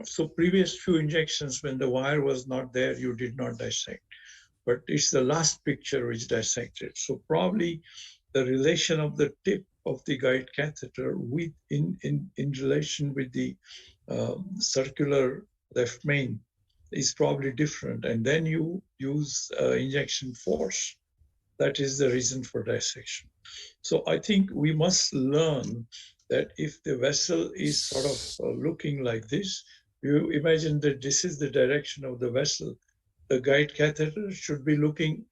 So previous few injections, when the wire was not there, you did not dissect. But it's the last picture which dissected. So probably the relation of the tip of the guide catheter with in relation with the circular left main is probably different. And then you use injection force. That is the reason for dissection. So I think we must learn that if the vessel is sort of looking like this, you imagine that this is the direction of the vessel. The guide catheter should be looking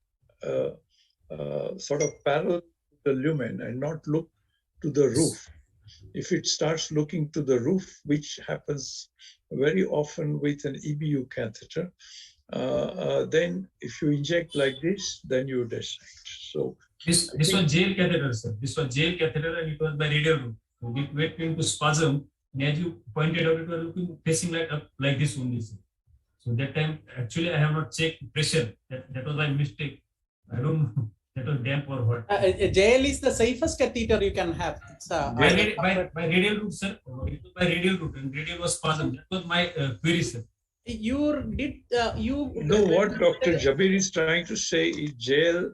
sort of parallel to the lumen and not look to the roof. If it starts looking to the roof, which happens very often with an EBU catheter, then if you inject like this, then you dissect. So this was jail catheter, sir. This was jail catheter, and it was by radial route. So we went into spasm, and as you pointed out, it was looking facing like this only, sir. So that time, actually, I have not checked pressure. That was my mistake. I don't know. That was damp or what. JL is the safest catheter you can have. It's, by radial route, sir. It was by radial route, and radial was spasm. That was my query, sir. No, what Dr. Jabir is trying to say is jail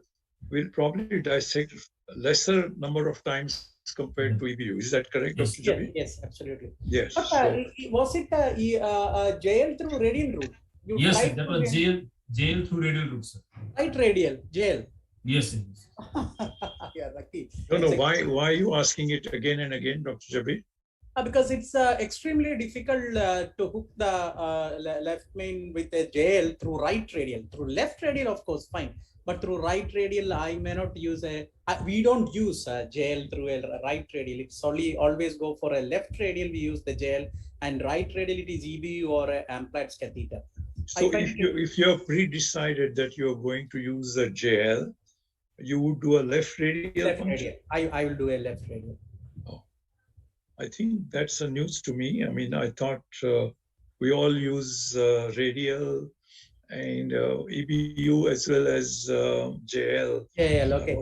will probably dissect lesser number of times compared to EBU. Is that correct, yes, Dr. Jabir? Yes, absolutely. Yes. But was it jail through radial route? Yes, sir. That was jail through radial route, sir. Right radial, jail. Yes, sir. Yeah, lucky. No, why are you asking it again and again, Dr. Jabir? Because it's extremely difficult to hook the left main with a jail through right radial. Through left radial, of course, fine. But through right radial, I may not use we don't use jail through a right radial. It's always go for a left radial, we use the jail, and right radial, it is EBU or Amplites catheter. So if you have pre-decided that you're going to use a jail, you would do a left radial? Left radial. I will do a left radial. I think that's a news to me. I mean, I thought we all use radial and EBU as well as JL. JL, okay.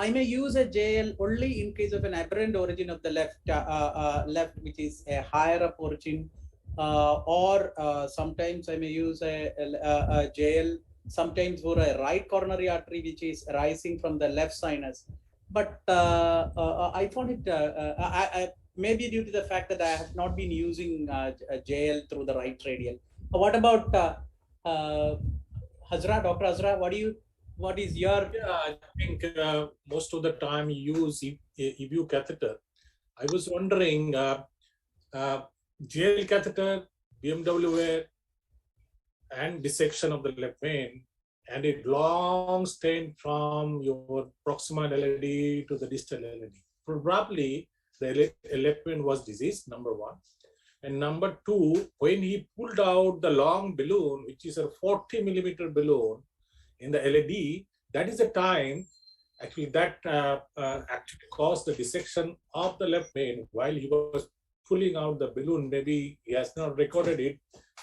I may use a JL only in case of an aberrant origin of the left, which is a higher up origin, or sometimes I may use a JL sometimes for a right coronary artery which is rising from the left sinus. But I found it maybe due to the fact that I have not been using JL through the right radial. What about Hazra, Dr. Hazra? What is your? Yeah, I think most of the time you use EBU catheter. I was wondering, JL catheter, BMW, and dissection of the left vein, and a long stent from your proximal LED to the distal LED. Probably the left vein was diseased, number one. And number two, when he pulled out the long balloon, which is a 40 millimeter balloon in the LED, that is the time actually that actually caused the dissection of the left vein while he was pulling out the balloon. Maybe he has not recorded it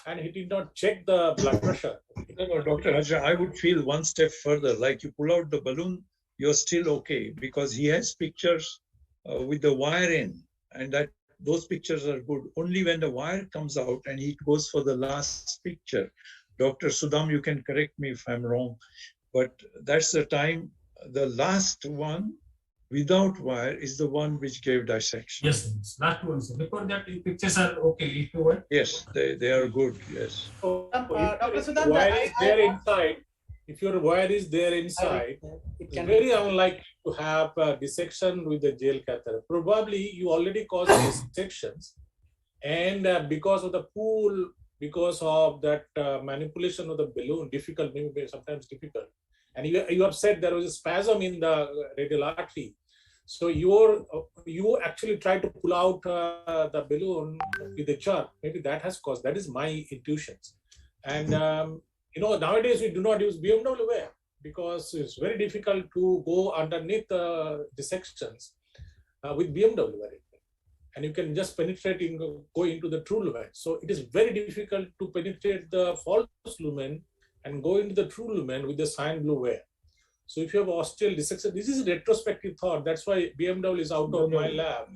and he did not check the blood pressure. No, Dr. Hajar, I would feel one step further. Like you pull out the balloon, you're still okay because he has pictures with the wire in, and that those pictures are good. Only when the wire comes out and he goes for the last picture. Dr. Sudham, you can correct me if I'm wrong, but that's the time, the last one, without wire is the one which gave dissection. Yes, yes. Last one, sir. Before that, the pictures are okay. If you want. Yes, they are good. Yes. So Dr. if Sudhanta, your wire is there inside, if your wire is there inside, it it's can very unlikely to have a dissection with the gel catheter. Probably you already caused dissections, and because of the pool, because of that manipulation of the balloon, difficult, maybe sometimes difficult, and you have said there was a spasm in the radial artery. So you actually try to pull out the balloon with the chart. Maybe that has caused. That is my intuitions. And nowadays we do not use BMW wire because it's very difficult to go underneath dissections with BMW wire. And you can just penetrate go into the true lumen. So it is very difficult to penetrate the false lumen and go into the true lumen with the cyan blue wire. So if you have ostial dissection, this is a retrospective thought. That's why BMW is out of my lab.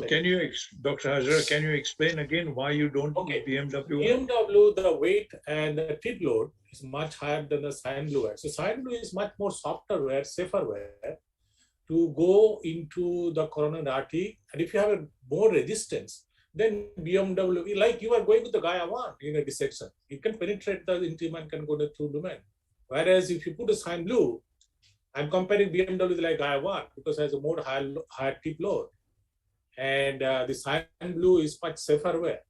Can you, Dr. Hazra, can you explain again why you don't Okay. use BMW? BMW, the weight and the tip load is much higher than the cyan blue wire. So cyan blue is much more softer wire, safer wire to go into the coronary artery. And if you have a more resistance, then BMW, like you are going with the Gaia 1 in a dissection, you can penetrate the intima and can go to true lumen. Whereas if you put a cyan blue, I'm comparing BMW with like Gaia 1 because it has a more higher tip load. And the cyan blue is much safer wire.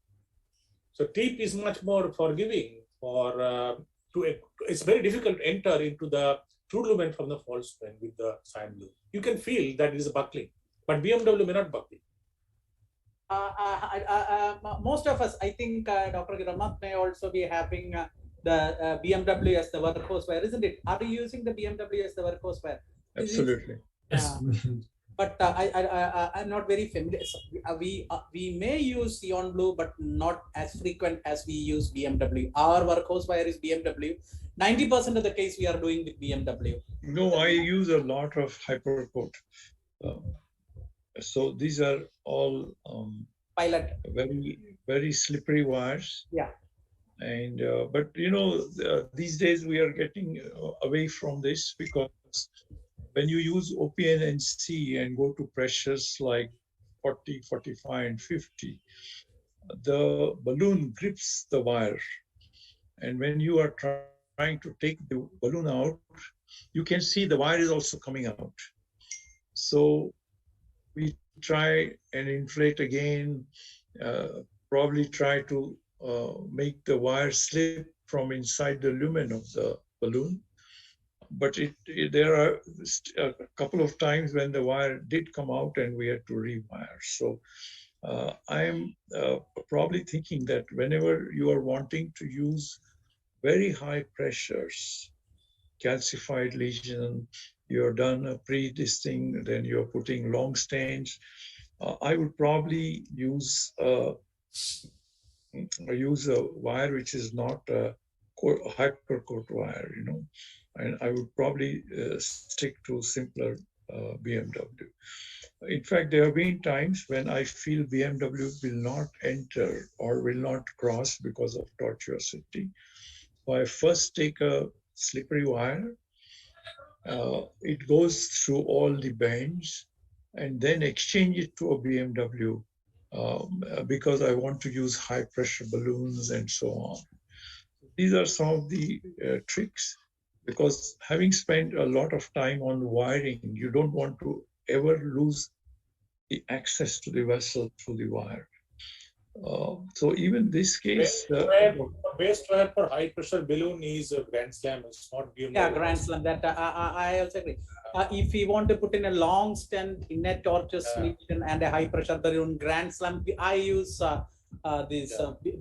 So tip is much more forgiving for, it's very difficult to enter into the true lumen from the false lumen with the cyan blue. You can feel that it is buckling, but BMW may not buckle. Most of us, I think Dr. Ramat may also be having the BMW as the workhorse wire, isn't it? Are you using the BMW as the workhorse wire? Absolutely. Yes. But I'm not very familiar. So, we may use Neon Blue, but not as frequent as we use BMW. Our workhorse wire is BMW. 90% of the case we are doing with BMW. No, I use a lot of hypercoat. So these are all Pilot. very slippery wires. Yeah. And but these days we are getting away from this because when you use OPNNC and go to pressures like 40, 45, and 50, the balloon grips the wire. And when you are trying to take the balloon out, you can see the wire is also coming out. So we try and inflate again, probably try to make the wire slip from inside the lumen of the balloon. But there are a couple of times when the wire did come out and we had to rewire. So I'm probably thinking that whenever you are wanting to use very high pressures, calcified lesion, you're done a this thing, then you're putting long stains, I would probably use a wire which is not a hypercoat wire, and I would probably stick to simpler BMW. In fact, there have been times when I feel BMW will not enter or will not cross because of tortuosity. So I first take a slippery wire, it goes through all the bends, and then exchange it to a BMW because I want to use high pressure balloons and so on. These are some of the tricks, because having spent a lot of time on wiring, you don't want to ever lose the access to the vessel through the wire. So even this case, The best wire for high pressure balloon is a Grand Slam. It's not BMW. Yeah, Grand Slam. That I also agree. If we want to put in a long stent in a tortuous lesion and a high pressure balloon, Grand Slam, I use this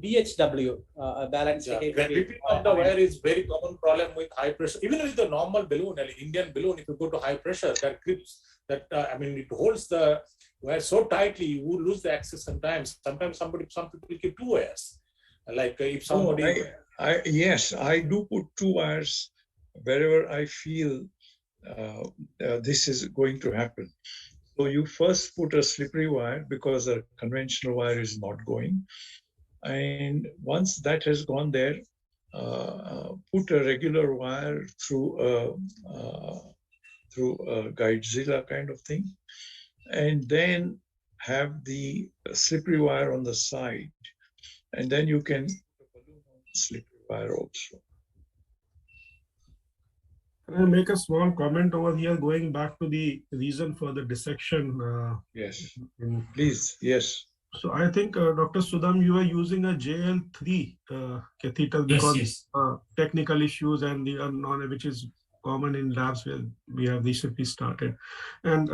BHW balance. Gripping of the wire is very common problem with high pressure. Even with the normal balloon, an Indian balloon, if you go to high pressure, that grips, it holds the wire so tightly, you will lose the access sometimes. Sometimes some people keep two wires. Like if somebody... yes, I do put two wires wherever I feel this is going to happen. So you first put a slippery wire because a conventional wire is not going. And once that has gone there, put a regular wire through through a Guidezilla kind of thing, and then have the slippery wire on the side, and then you can put a balloon on the slippery wire also. Can I make a small comment over here, going back to the reason for the dissection? Yes, in- please, yes. So I think, Dr. Sudham, you are using a JL3 catheter because yes. technical issues and the unknown, which is common in labs where we have recently started. And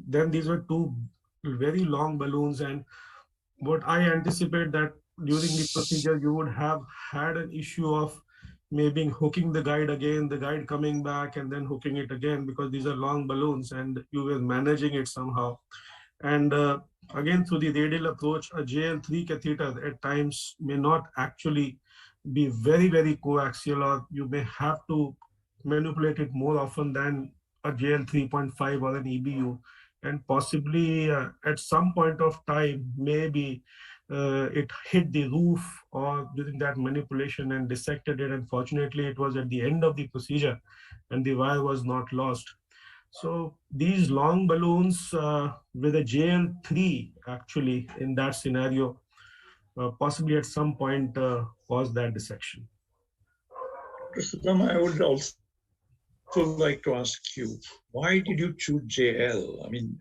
then these were two very long balloons. And what I anticipate that during the procedure, you would have had an issue of maybe hooking the guide again, the guide coming back and then hooking it again, because these are long balloons and you were managing it somehow. And again, through the radial approach, a JL3 catheter at times may not actually be very, very coaxial, or you may have to manipulate it more often than a JL 3.5 or an EBU. And possibly at some point of time, maybe it hit the roof or during that manipulation and dissected it. And fortunately, it was at the end of the procedure and the wire was not lost. So these long balloons with a JL3 actually in that scenario possibly at some point caused that dissection. Dr. Sudham, I would also like to ask you, why did you choose JL? I mean,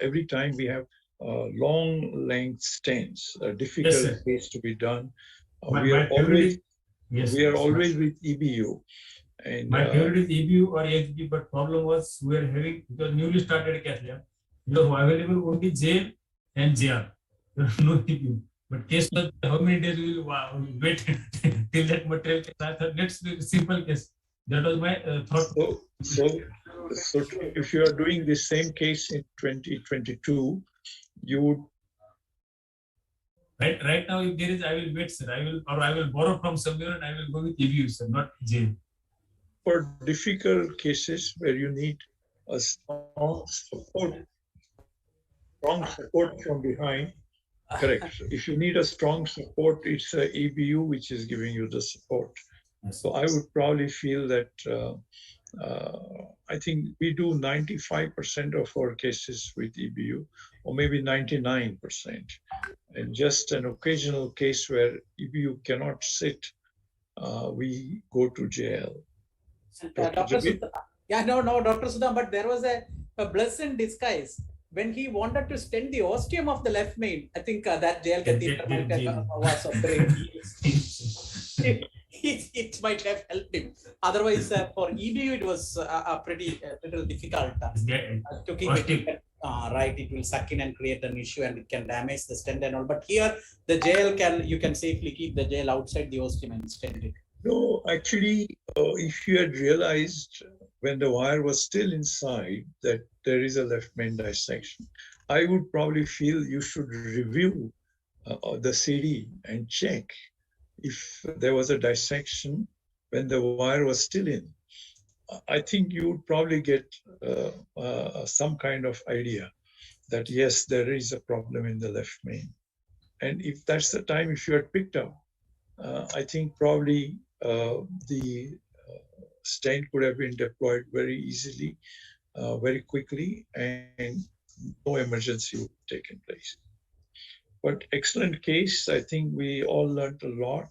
every time we have long length stents, a difficult case to be done. We are always with EBU. And my favorite is EBU or HB, but problem was we are having, because newly started cath lab, available only JL and JR. There are no EBU. But case was how many days we will wait till that material case. I thought let's do a simple case. That was my thought. So if you are doing the same case in 2022, you would. Right now, if there is, I will wait, sir. I will borrow from somewhere and I will go with EBU, sir, not JL. For difficult cases where you need a strong support from behind, correct. If you need a strong support, it's a EBU which is giving you the support. So I would probably feel that I think we do 95% of our cases with EBU, or maybe 99%. And just an occasional case where EBU cannot sit, we go to JL. Dr. Sudham, Dr. Sudham, but there was a blessing disguise. When he wanted to stent the ostium of the left main, I think that JL catheter was of great. It might have helped him. Otherwise, for EBU, it was a pretty difficult to keep it right. It will suck in and create an issue, and it can damage the stent and all. But here, the JL you can safely keep the JL outside the ostium and stent it. No, actually, if you had realized when the wire was still inside that there is a left main dissection, I would probably feel you should review the CD and check if there was a dissection when the wire was still in. I think you would probably get some kind of idea that yes, there is a problem in the left main. And if that's the time, if you had picked up, I think probably the stent could have been deployed very easily, very quickly, and no emergency would have taken place. But excellent case. I think we all learned a lot.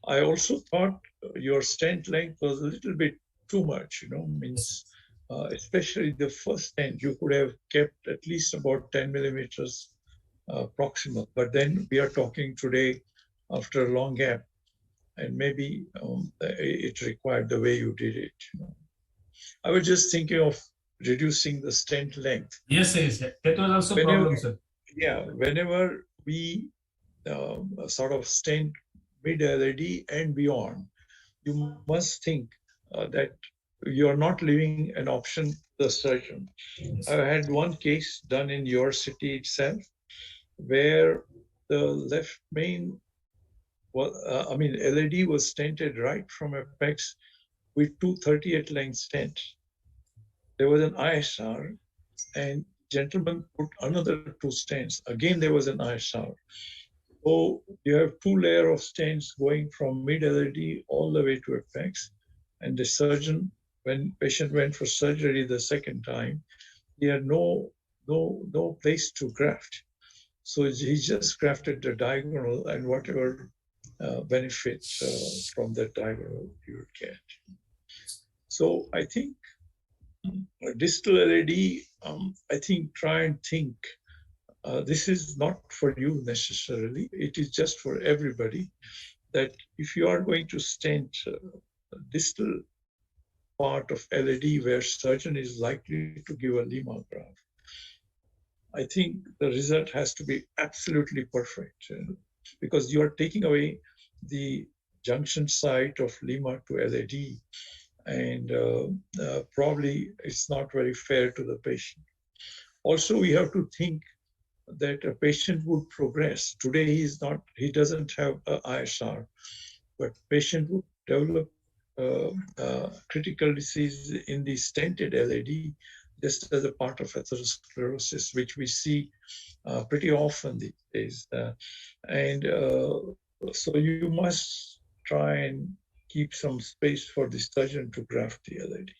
I also thought your stent length was a little bit too much, means especially the first stent, you could have kept at least about 10 millimeters proximal. But then we are talking today after a long gap, and maybe it required the way you did it. I was just thinking of reducing the stent length. Yes. That was also a problem, sir. Yeah, whenever we sort of stent mid-LAD and beyond, you must think that you are not leaving an option to the surgeon. Yes. I had one case done in your city itself where the left main, LAD was stented right from apex with 238 length stent. There was an ISR, and gentleman put another 2 stents. Again, there was an ISR. So you have 2 layers of stents going from mid-LAD all the way to apex, and the surgeon when patient went for surgery the second time, he had no place to graft. So he just grafted the diagonal, and whatever benefit from that diagonal you would get. So I think distal LAD, I think try and think, this is not for you necessarily, it is just for everybody, that if you are going to stent distal part of LAD where surgeon is likely to give a Lima graft, I think the result has to be absolutely perfect because you are taking away the junction site of Lima to LAD, and probably it's not very fair to the patient. Also, we have to think that a patient would progress. Today, he doesn't have an ISR, but patient would develop critical disease in the stented LAD just as a part of atherosclerosis, which we see pretty often these days. So you must try and keep some space for the surgeon to graft the LAD.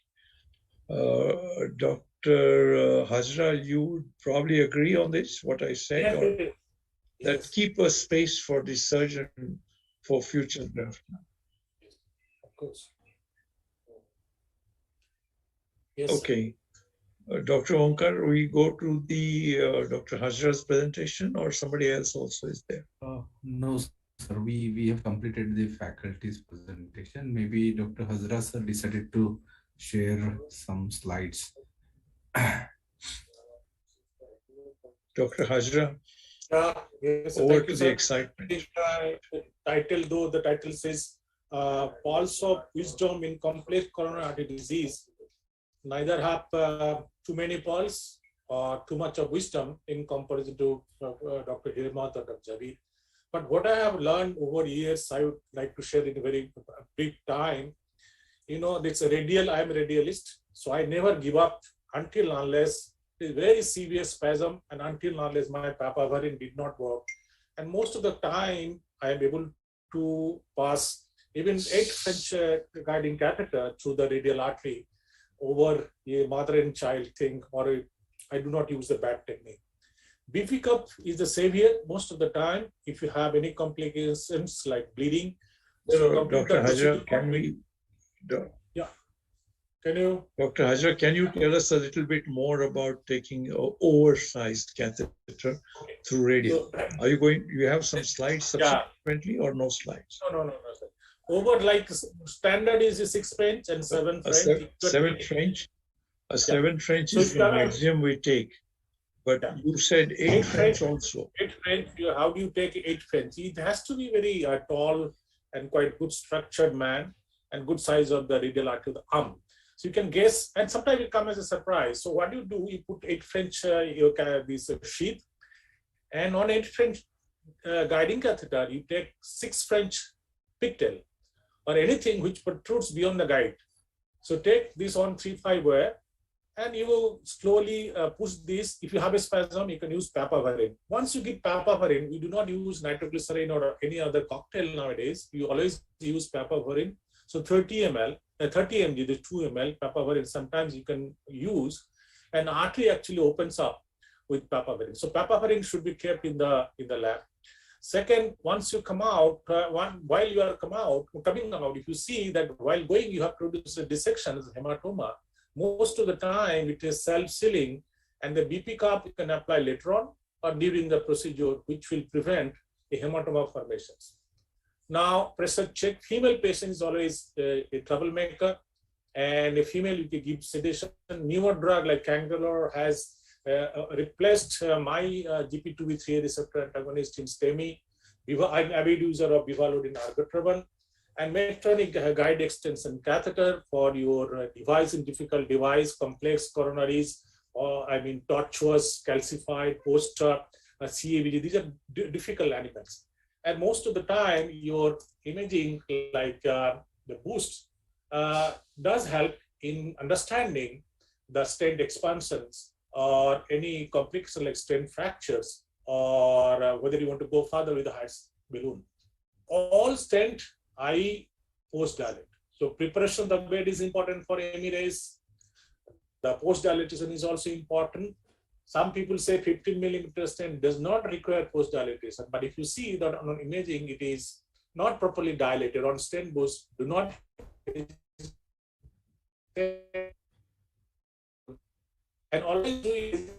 Dr. Hazra, you would probably agree on this, what I said, Yes, or yes. that keep a space for the surgeon for future graft. Of course. Yes. Okay. Dr. Onkar, we go to the Dr. Hazra's presentation, or somebody else also is there? No, sir. We have completed the faculty's presentation. Maybe Dr. Hazra sir decided to share some slides. Dr. Hazra, Yes, over thank to you, the sir. excitement. The title says Pulse of Wisdom in Complex Coronary Artery Disease. Neither have too many pulse or too much of wisdom in comparison to Dr. Hirmat or Dr. Javid. But what I have learned over years, I would like to share in a very brief time. You know, it's a radial, I'm a radialist, so I never give up until unless it's very severe spasm and until unless my papaverine did not work. And most of the time, I am able to pass even 8 French guiding catheter through the radial artery over a mother and child thing, or I do not use the bad technique. BP cup is the savior most of the time if you have any complications like bleeding. So, Dr. Hazra, can we? Yeah. Can you? Dr. Hazra, can you tell us a little bit more about taking an oversized catheter through radial? Are you going? You have some slides subsequently, or no slides? No, sir. Over like standard is a 6 French and 7 French. 7 French. A 7 French is the maximum we take. But you said 8 French also. 8 French. How do you take 8 French? It has to be very tall and quite good structured man and good size of the radial artery of the arm. So you can guess, and sometimes it comes as a surprise. So what you do, you put 8 French this sheath, and on 8 French guiding catheter, you take 6 French pigtail or anything which protrudes beyond the guide. So take this on 3-5 wire, and you will slowly push this. If you have a spasm, you can use papaverine. Once you give papaverine, we do not use nitroglycerin or any other cocktail nowadays. You always use papaverine. So 30 ml, 30 mg, the 2 ml papaverine sometimes you can use, and artery actually opens up with papaverine. So papaverine should be kept in the lab. Second, once you come out, while you are coming out, if you see that while going you have produced a dissection as a hematoma, most of the time it is self-sealing, and the BP cup you can apply later on or during the procedure, which will prevent a hematoma formations. Now, pressure check. Female patient is always a troublemaker, and a female you can give sedation. Newer drug like Cangalor has replaced my GP2B3A receptor antagonist in STEMI. I'm avid user of Bivalodin argatroban, and Medtronic guide extension catheter for your device in difficult device, complex coronaries, or tortuous, calcified, post CAVG. These are difficult animals. And most of the time, your imaging, like the boost, does help in understanding the stent expansions or any complication like stent fractures, or whether you want to go further with the heart balloon. All stent, I post dilate. So preparation of the bed is important for Emirates. The post-dilatation is also important. Some people say 15 millimeter stent does not require post-dilatation, but if you see that on imaging, it is not properly dilated. On stent boost, do not. And always do it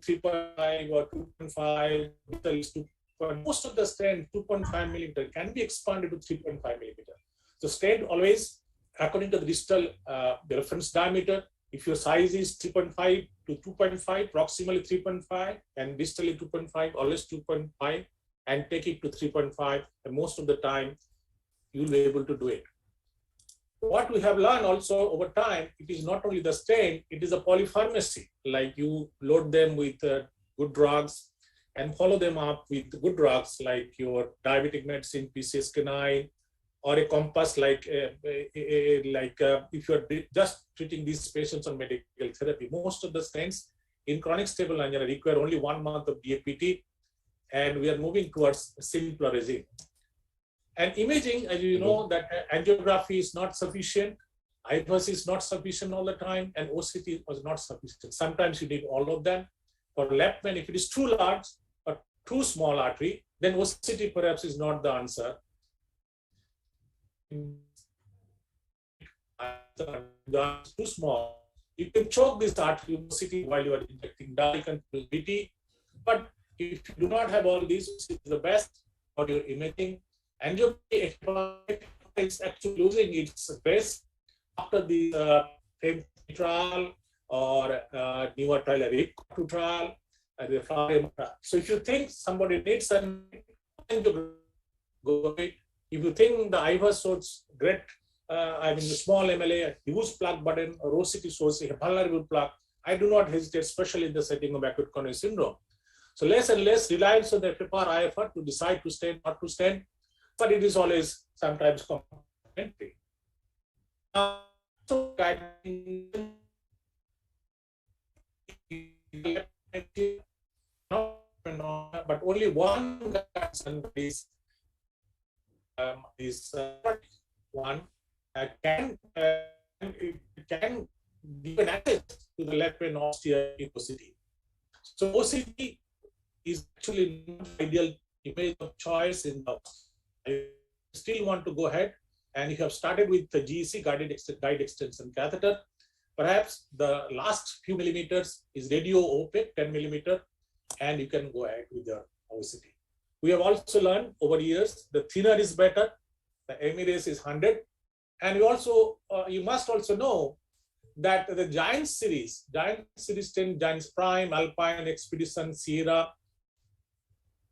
3.5 or 2.5, most of the stent 2.5 millimeter can be expanded to 3.5 millimeter. So stent always, according to the distal the reference diameter, if your size is 3.5 to 2.5, proximally 3.5 and distally 2.5, always 2.5, and take it to 3.5, and most of the time you'll be able to do it. What we have learned also over time, it is not only the stent, it is a polypharmacy. Like you load them with good drugs and follow them up with good drugs like your diabetic medicine, PCSK9, or a compass like if you're just treating these patients on medical therapy. Most of the stents in chronic stable angina require only 1 month of DAPT, and we are moving towards a simpler regime. And imaging, as you know, that angiography is not sufficient, IVUS is not sufficient all the time, and OCT was not sufficient. Sometimes you need all of them. For left man, if it is too large or too small artery, then OCT perhaps is not the answer. Too small, you can choke this artery OCT while you are injecting dye continuity. But if you do not have all these, it is the best for your imaging. Angiography is actually losing its base after the trial or newer trial, a trial, the trial. So if you think somebody needs an angiography, go away. If you think the IVUS shows great, the small MLA, a huge plaque burden, or OCT shows a vulnerable plaque, I do not hesitate, especially in the setting of acute coronary syndrome. So less and less reliance on the FFR, IFR to decide to stent, not to stent, but it is always sometimes complementary. But only one one can give an access to the left brain OCT. So OCT is actually not the ideal image of choice in the. I still want to go ahead, and you have started with the GEC guide extension catheter. Perhaps the last few millimeters is radio opaque, 10 millimeter, and you can go ahead with your OCT. We have also learned over years the thinner is better. The Emirates is 100, and you also you must also know that the Giant series 10, Giants Prime, Alpine, Expedition, Sierra,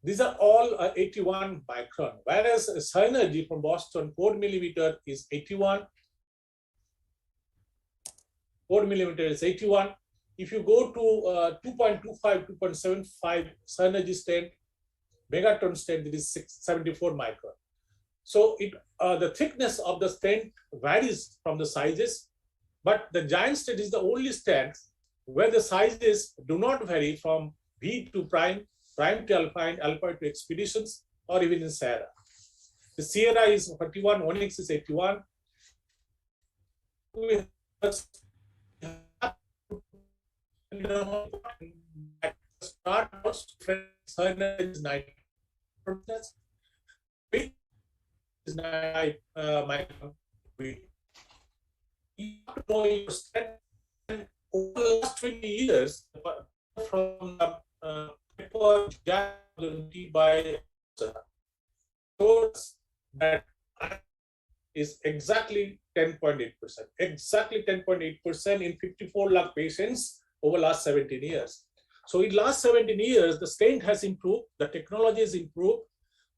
these are all 81 micron, whereas Synergy from Boston 4 millimeter is 81. 4 millimeter is 81. If you go to 2.25, 2.75 Synergy stent, Megaton stent, it is 74 micron. So the thickness of the stent varies from the sizes, but the Giant stent is the only stent where the sizes do not vary from V to prime, prime to Alpine, Alpine to Expeditions, or even in Sierra. The Sierra is 41, Onyx is 81. We start is 90. Is 9 micron. You have to know your stent. Over the last 20 years, from the paper by shows that is exactly 10.8%. Exactly 10.8% in 54 lakh patients over last 17 years. So in last 17 years, the stent has improved, the technology has improved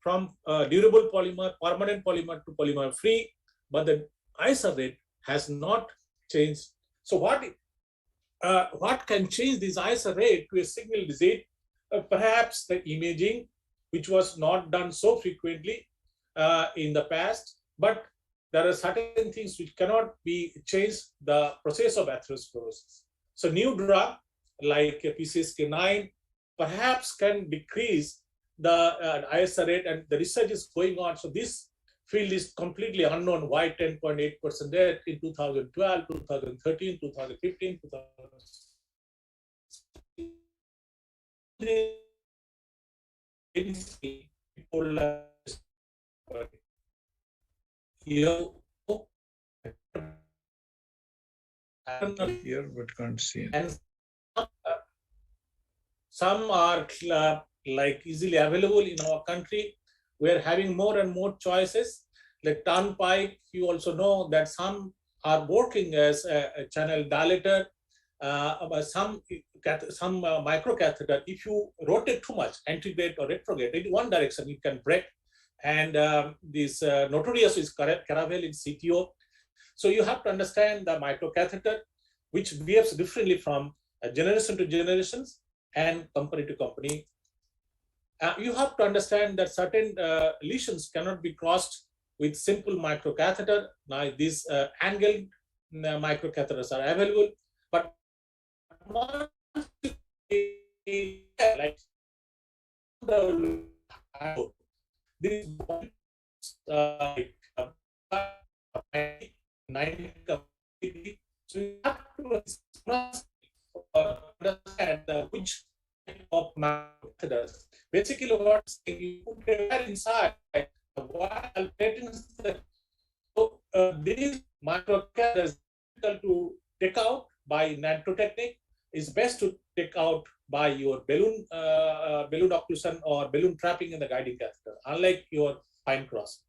from durable polymer, permanent polymer to polymer free, but the ISR rate has not changed. So what can change this ISR rate to a single digit? Perhaps the imaging, which was not done so frequently in the past, but there are certain things which cannot be changed, the process of atherosclerosis. So new drug like PCSK9 perhaps can decrease the ISR rate, and the research is going on. So this field is completely unknown. Why 10.8% there in 2012, 2013, 2015, 2016. Here, but can't see. And some are like easily available in our country. We are having more and more choices. Like Turnpike, you also know that some are working as a channel dilator, some microcatheter. If you rotate too much, antegrade or retrograde in one direction, you can break. And this notorious is Caravel in CTO. So you have to understand the microcatheter, which behaves differently from generation to generations and company to company. You have to understand that certain lesions cannot be crossed with simple microcatheter. Now these angled microcatheters are available, but like this 90 completely. So you have to understand which type of microcatheters. Basically, what you put a wire inside while so these microcatheters difficult to take out by Nanto technique. Is best to take out by your balloon occlusion or balloon trapping in the guiding catheter, unlike your fine cross.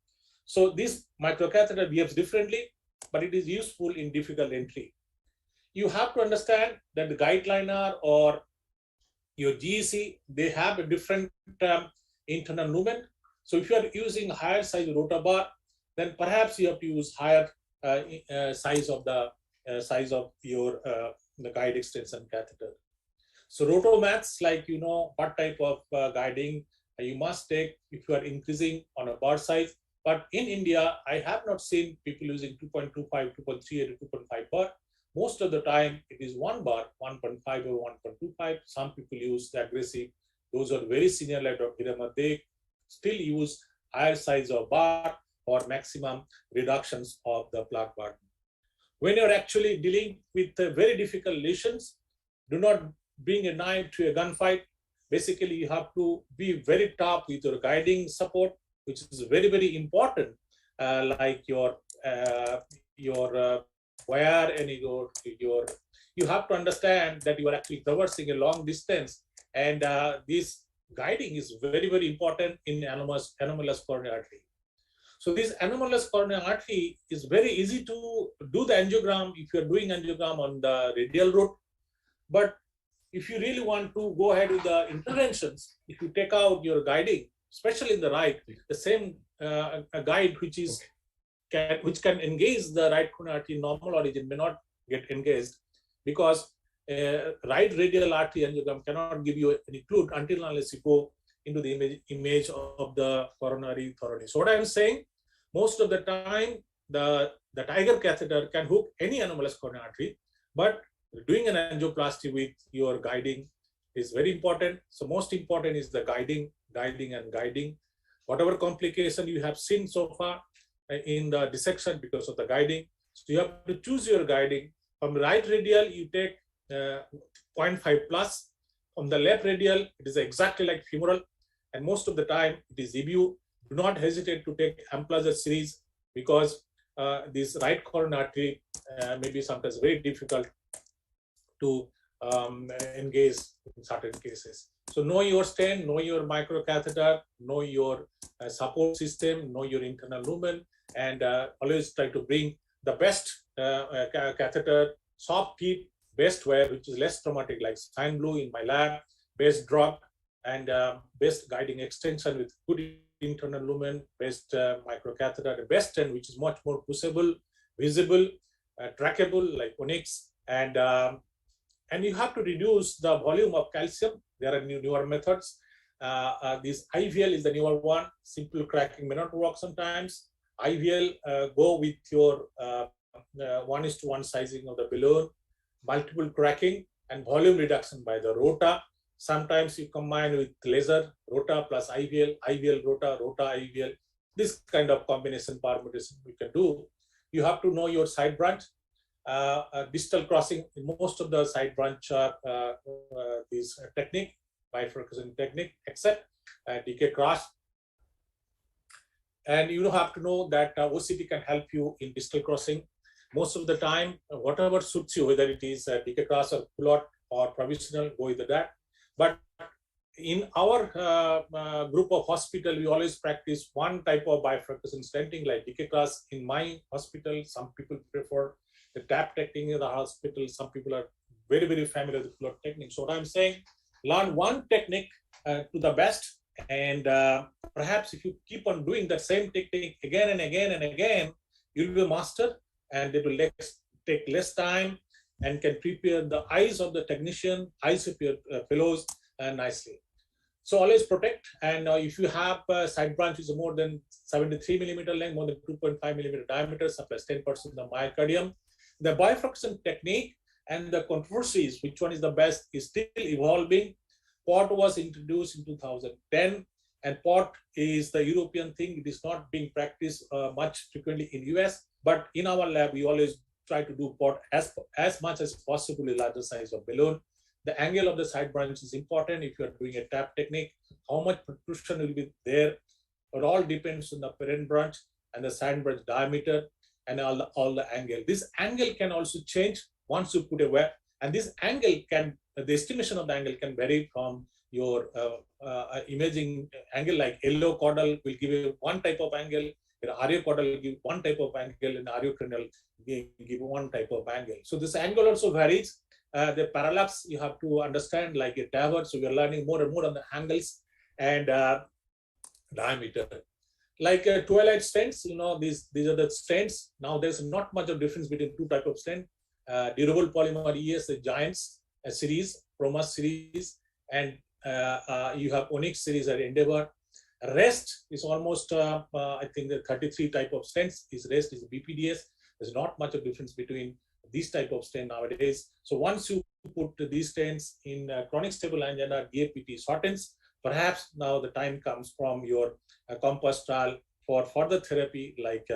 So this microcatheter behaves differently, but it is useful in difficult entry. You have to understand that the guideliner or your GEC, they have a different internal lumen. So if you are using higher size rotor bar, then perhaps you have to use higher size of your the guide extension catheter. So rotomats, like you know what type of guiding you must take if you are increasing on a bar size. But in India, I have not seen people using 2.25, 2.3, or 2.5 bar. Most of the time, it is 1 bar, 1.5 or 1.25. Some people use the aggressive. Those are very senior like Dr. Hirama. They still use higher size of bar for maximum reductions of the plaque burden. When you're actually dealing with very difficult lesions, do not bring a knife to a gunfight. Basically, you have to be very tough with your guiding support, which is very, very important, like your wire and you have to understand that you are actually traversing a long distance, and this guiding is very, very important in anomalous coronary artery. So this anomalous coronary artery is very easy to do the angiogram if you're doing angiogram on the radial route. But if you really want to go ahead with the interventions, if you take out your guiding, especially in the right, the same guide which can engage the right coronary artery normal origin may not get engaged, because right radial artery angiogram cannot give you any clue until unless you go into the image of the coronary thoroughly. So what I'm saying, most of the time, the Tiger catheter can hook any anomalous coronary artery, but doing an angioplasty with your guiding is very important. So most important is the guiding. Whatever complication you have seen so far in the dissection because of the guiding. So you have to choose your guiding. From right radial, you take 0.5 plus. From the left radial, it is exactly like femoral. And most of the time, it is EBU. Do not hesitate to take Amplazer series, because this right coronary artery may be sometimes very difficult to engage in certain cases. So know your stent, know your microcatheter, know your support system, know your internal lumen, and always try to bring the best catheter, soft tip, best wear, which is less traumatic, like Cyan Blue in my lab, best drop, and best guiding extension with good internal lumen, best microcatheter, the best stent, which is much more pushable, visible, trackable, like Onyx, and you have to reduce the volume of calcium. There are newer methods. This IVL is the newer one. Simple cracking may not work sometimes. IVL, go with your 1:1 sizing of the balloon, multiple cracking, and volume reduction by the rota. Sometimes you combine with laser, rota plus IVL, IVL rota, rota IVL. this kind of combination parameters we can do. You have to know your side branch. Distal crossing, most of the side branch are this technique, bifurcation technique, except decay cross. And you have to know that OCT can help you in distal crossing. Most of the time, whatever suits you, whether it is decay cross or culotte or provisional, go with that. But in our group of hospital, we always practice one type of bifurcation stenting, like decay cross. In my hospital, some people prefer the tap technique in the hospital. Some people are very, very familiar with the culotte technique. So what I'm saying, learn one technique to the best. And perhaps if you keep on doing that same technique again and again and again, you'll be a master, and it will take less time and can prepare the eyes of the technician, eyes of your fellows nicely. So always protect. And if you have side branches more than 73 millimeter length, more than 2.5 millimeter diameter, supplies 10% of the myocardium. The bifurcation technique and the controversies, which one is the best, is still evolving. POT was introduced in 2010, and POT is the European thing. It is not being practiced much frequently in US, but in our lab, we always try to do POT as much as possible, a larger size of balloon. The angle of the side branch is important. If you are doing a tap technique, how much protrusion will be there? It all depends on the parent branch and the side branch diameter and all the angle. This angle can also change once you put a web, and this angle can, the estimation of the angle can vary from your imaging angle, like yellow caudal will give you one type of angle, RA caudal will give one type of angle, and RO cranial will give one type of angle. So this angle also varies. The parallax you have to understand, like a tower. So we are learning more and more on the angles and diameter. Like twilight stents, these are the stents. Now there's not much of difference between two types of stent. Durable polymer ES, the Giants series, Promas series, and you have Onyx series at Endeavor. Rest is almost, I think the 33 type of stents is rest is BPDS. There's not much of difference between these type of stent nowadays. So once you put these stents in chronic stable angina, DAPT shortens. Perhaps now the time comes from your COMPASS trial for further therapy, like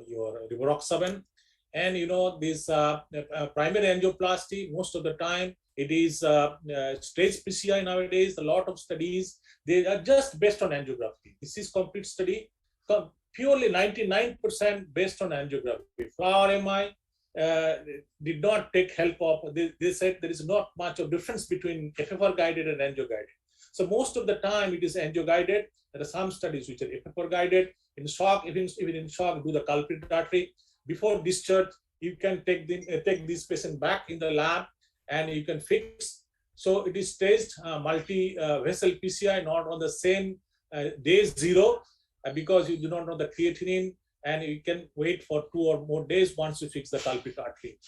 your rivaroxaban. And this primary angioplasty, most of the time it is stage PCI nowadays. A lot of studies, they are just based on angiography. This is complete study, purely 99% based on angiography. Flower MI did not take help of, they said there is not much of difference between FFR guided and angio guided. So most of the time it is angio guided. There are some studies which are FFR guided. In shock, even in shock, do the culprit artery. Before discharge, you can take this patient back in the lab and you can fix. So it is staged multi-vessel PCI, not on the same day zero, because you do not know the creatinine, and you can wait for 2 or more days once you fix the culprit artery.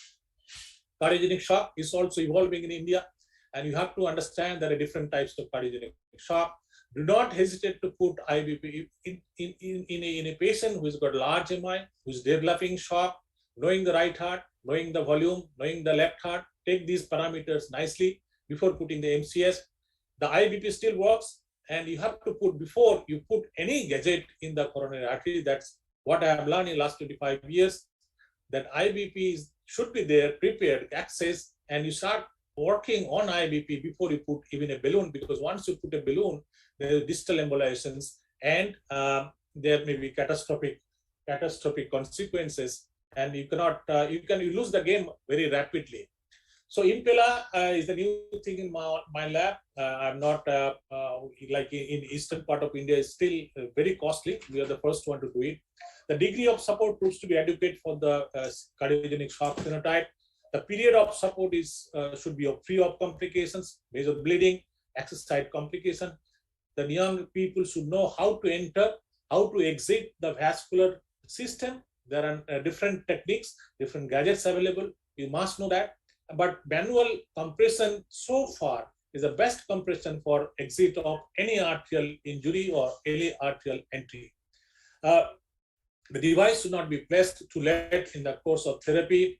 Cardiogenic shock is also evolving in India, and you have to understand there are different types of cardiogenic shock. Do not hesitate to put IBP in a patient who has got large MI, who is developing shock, knowing the right heart, knowing the volume, knowing the left heart. Take these parameters nicely before putting the MCS. The IBP still works, and you have to put, before you put any gadget in the coronary artery. That's what I have learned in the last 25 years, that IBP should be there, prepared, access, and you start working on IBP before you put even a balloon, because once you put a balloon, there are distal embolizations, and there may be catastrophic consequences, and you cannot, you lose the game very rapidly. So Impella is the new thing in my lab. I'm not, like in eastern part of India, is still very costly. We are the first one to do it. The degree of support proves to be adequate for the cardiogenic shock phenotype. The period of support is should be free of complications, major bleeding, access site complication. The young people should know how to enter, how to exit the vascular system. There are different techniques, different gadgets available. You must know that. But manual compression so far is the best compression for exit of any arterial injury or any arterial entry. The device should not be placed too late in the course of therapy.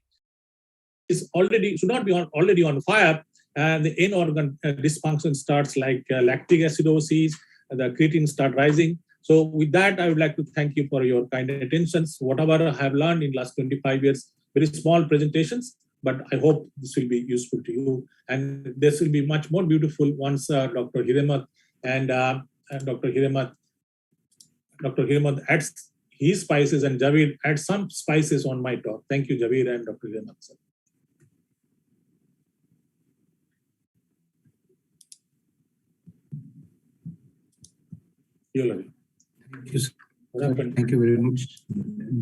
Is already should not be already on fire, and the in organ dysfunction starts, like lactic acidosis, the creatine start rising. So with that, I would like to thank you for your kind attentions. Whatever I have learned in last 25 years, very small presentations, but I hope this will be useful to you. And this will be much more beautiful once Dr. Hiremat and Dr. Hiremat adds his spices and Javeed adds some spices on my talk. Thank you, Javeed and Dr. Hiremat, sir. Thank you very much,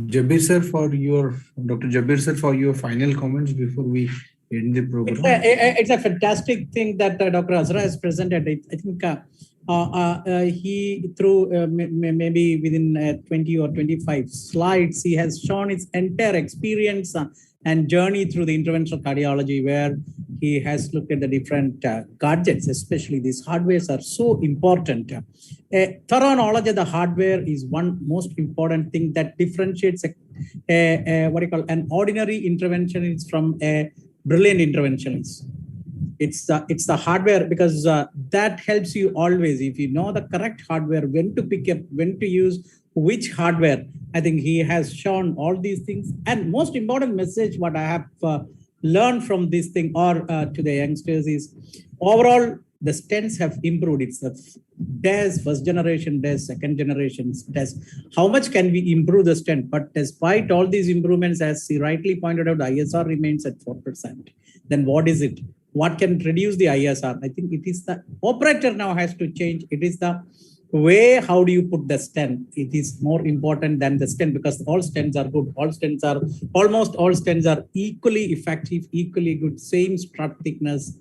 Jabir sir, Dr. Jabir sir, for your final comments before we end the program. It's a fantastic thing that Dr. Azra has presented. I think he, through maybe within 20 or 25 slides, he has shown his entire experience and journey through the interventional cardiology, where he has looked at the different gadgets, especially these hardwares are so important. Thorough knowledge of the hardware is one most important thing that differentiates an ordinary interventionist from a brilliant interventionist. It's the hardware, because that helps you always. If you know the correct hardware, when to pick up, when to use which hardware. I think he has shown all these things. And most important message what I have learned from this thing, or to the youngsters, is overall the stents have improved. It's the DES, first generation DES, second generation DES. How much can we improve the stent? But despite all these improvements, as he rightly pointed out, the ISR remains at 4%. Then what is it? What can reduce the ISR? I think it is the operator now has to change. It is the way, how do you put the stent? It is more important than the stent, because all stents are good. Almost all stents are equally effective, equally good, same strut thickness,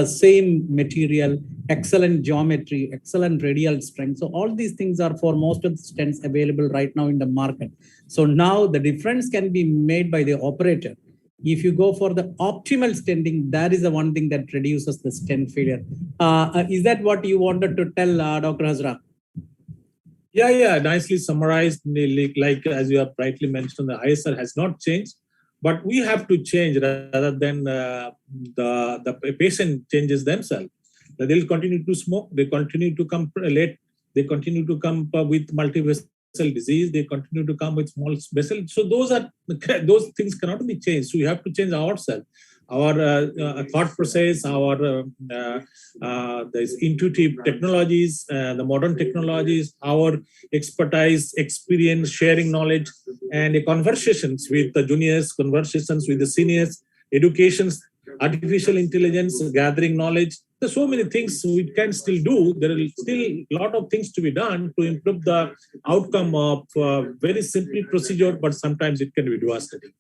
same material, excellent geometry, excellent radial strength. So all these things are for most of the stents available right now in the market. So now the difference can be made by the operator. If you go for the optimal stenting, that is the one thing that reduces the stent failure. Is that what you wanted to tell, Dr. Hazra? Yeah, nicely summarized. Like as you have rightly mentioned, the ISR has not changed, but we have to change rather than the patient changes themselves. They'll continue to smoke, they continue to come late, they continue to come with multi-vessel disease, they continue to come with small vessel. So those things cannot be changed. So we have to change ourselves, our thought process, our these intuitive technologies, the modern technologies, our expertise, experience, sharing knowledge, and conversations with the juniors, conversations with the seniors, educations, artificial intelligence, gathering knowledge. There's so many things we can still do. There is still a lot of things to be done to improve the outcome of very simple procedure, but sometimes it can be devastating.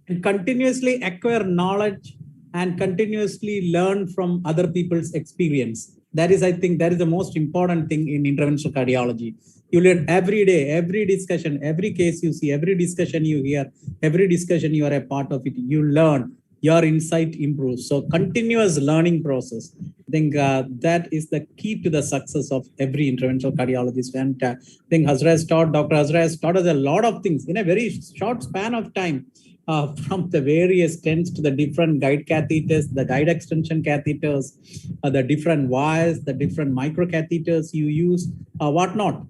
And continuously acquire knowledge and continuously learn from other people's experience. That is, I think, that is the most important thing in interventional cardiology. You learn every day, every discussion, every case you see, every discussion you hear, every discussion you are a part of it, you learn. Your insight improves. So continuous learning process. I think that is the key to the success of every interventional cardiologist. And I think Dr. Hazra has taught us a lot of things in a very short span of time, from the various stents to the different guide catheters, the guide extension catheters, the different wires, the different micro catheters you use, whatnot.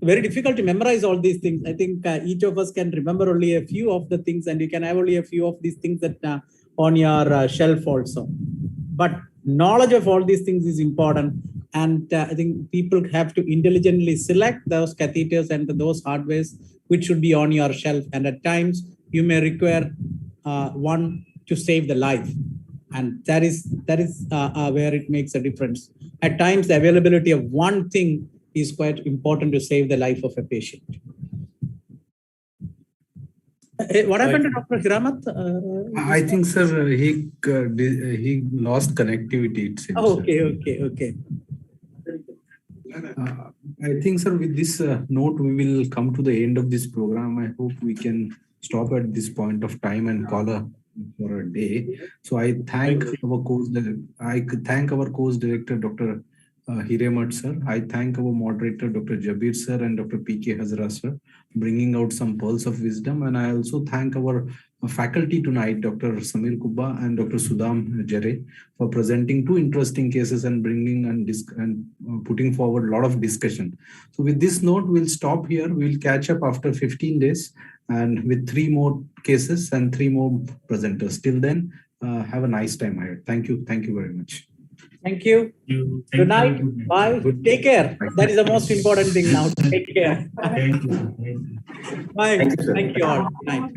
Very difficult to memorize all these things. I think each of us can remember only a few of the things, and you can have only a few of these things that on your shelf also. But knowledge of all these things is important, and I think people have to intelligently select those catheters and those hardwares which should be on your shelf, and at times you may require one to save the life, and that is where it makes a difference. At times the availability of one thing is quite important to save the life of a patient. What happened to Dr. Hiremat? I think, sir, he lost connectivity. It seems, Okay. I think, sir, with this note, we will come to the end of this program. I hope we can stop at this point of time and call for a day. So I thank our course director, Dr. Hiremat sir. I thank our moderator, Dr. Jabir sir and Dr. P.K. Hazra sir, bringing out some pearls of wisdom. And I also thank our faculty tonight, Dr. Samir Kubba and Dr. Sudham Jere, for presenting two interesting cases and bringing and putting forward a lot of discussion. So with this note, we'll stop here. We'll catch up after 15 days and with 3 more cases and 3 more presenters. Till then, have a nice time ahead. Thank you. Thank you very much. Thank you. Good night. Bye. Take care. That is the most important thing now. Take care. Thank you. Bye. Thank you, sir. Thank you all. Good night.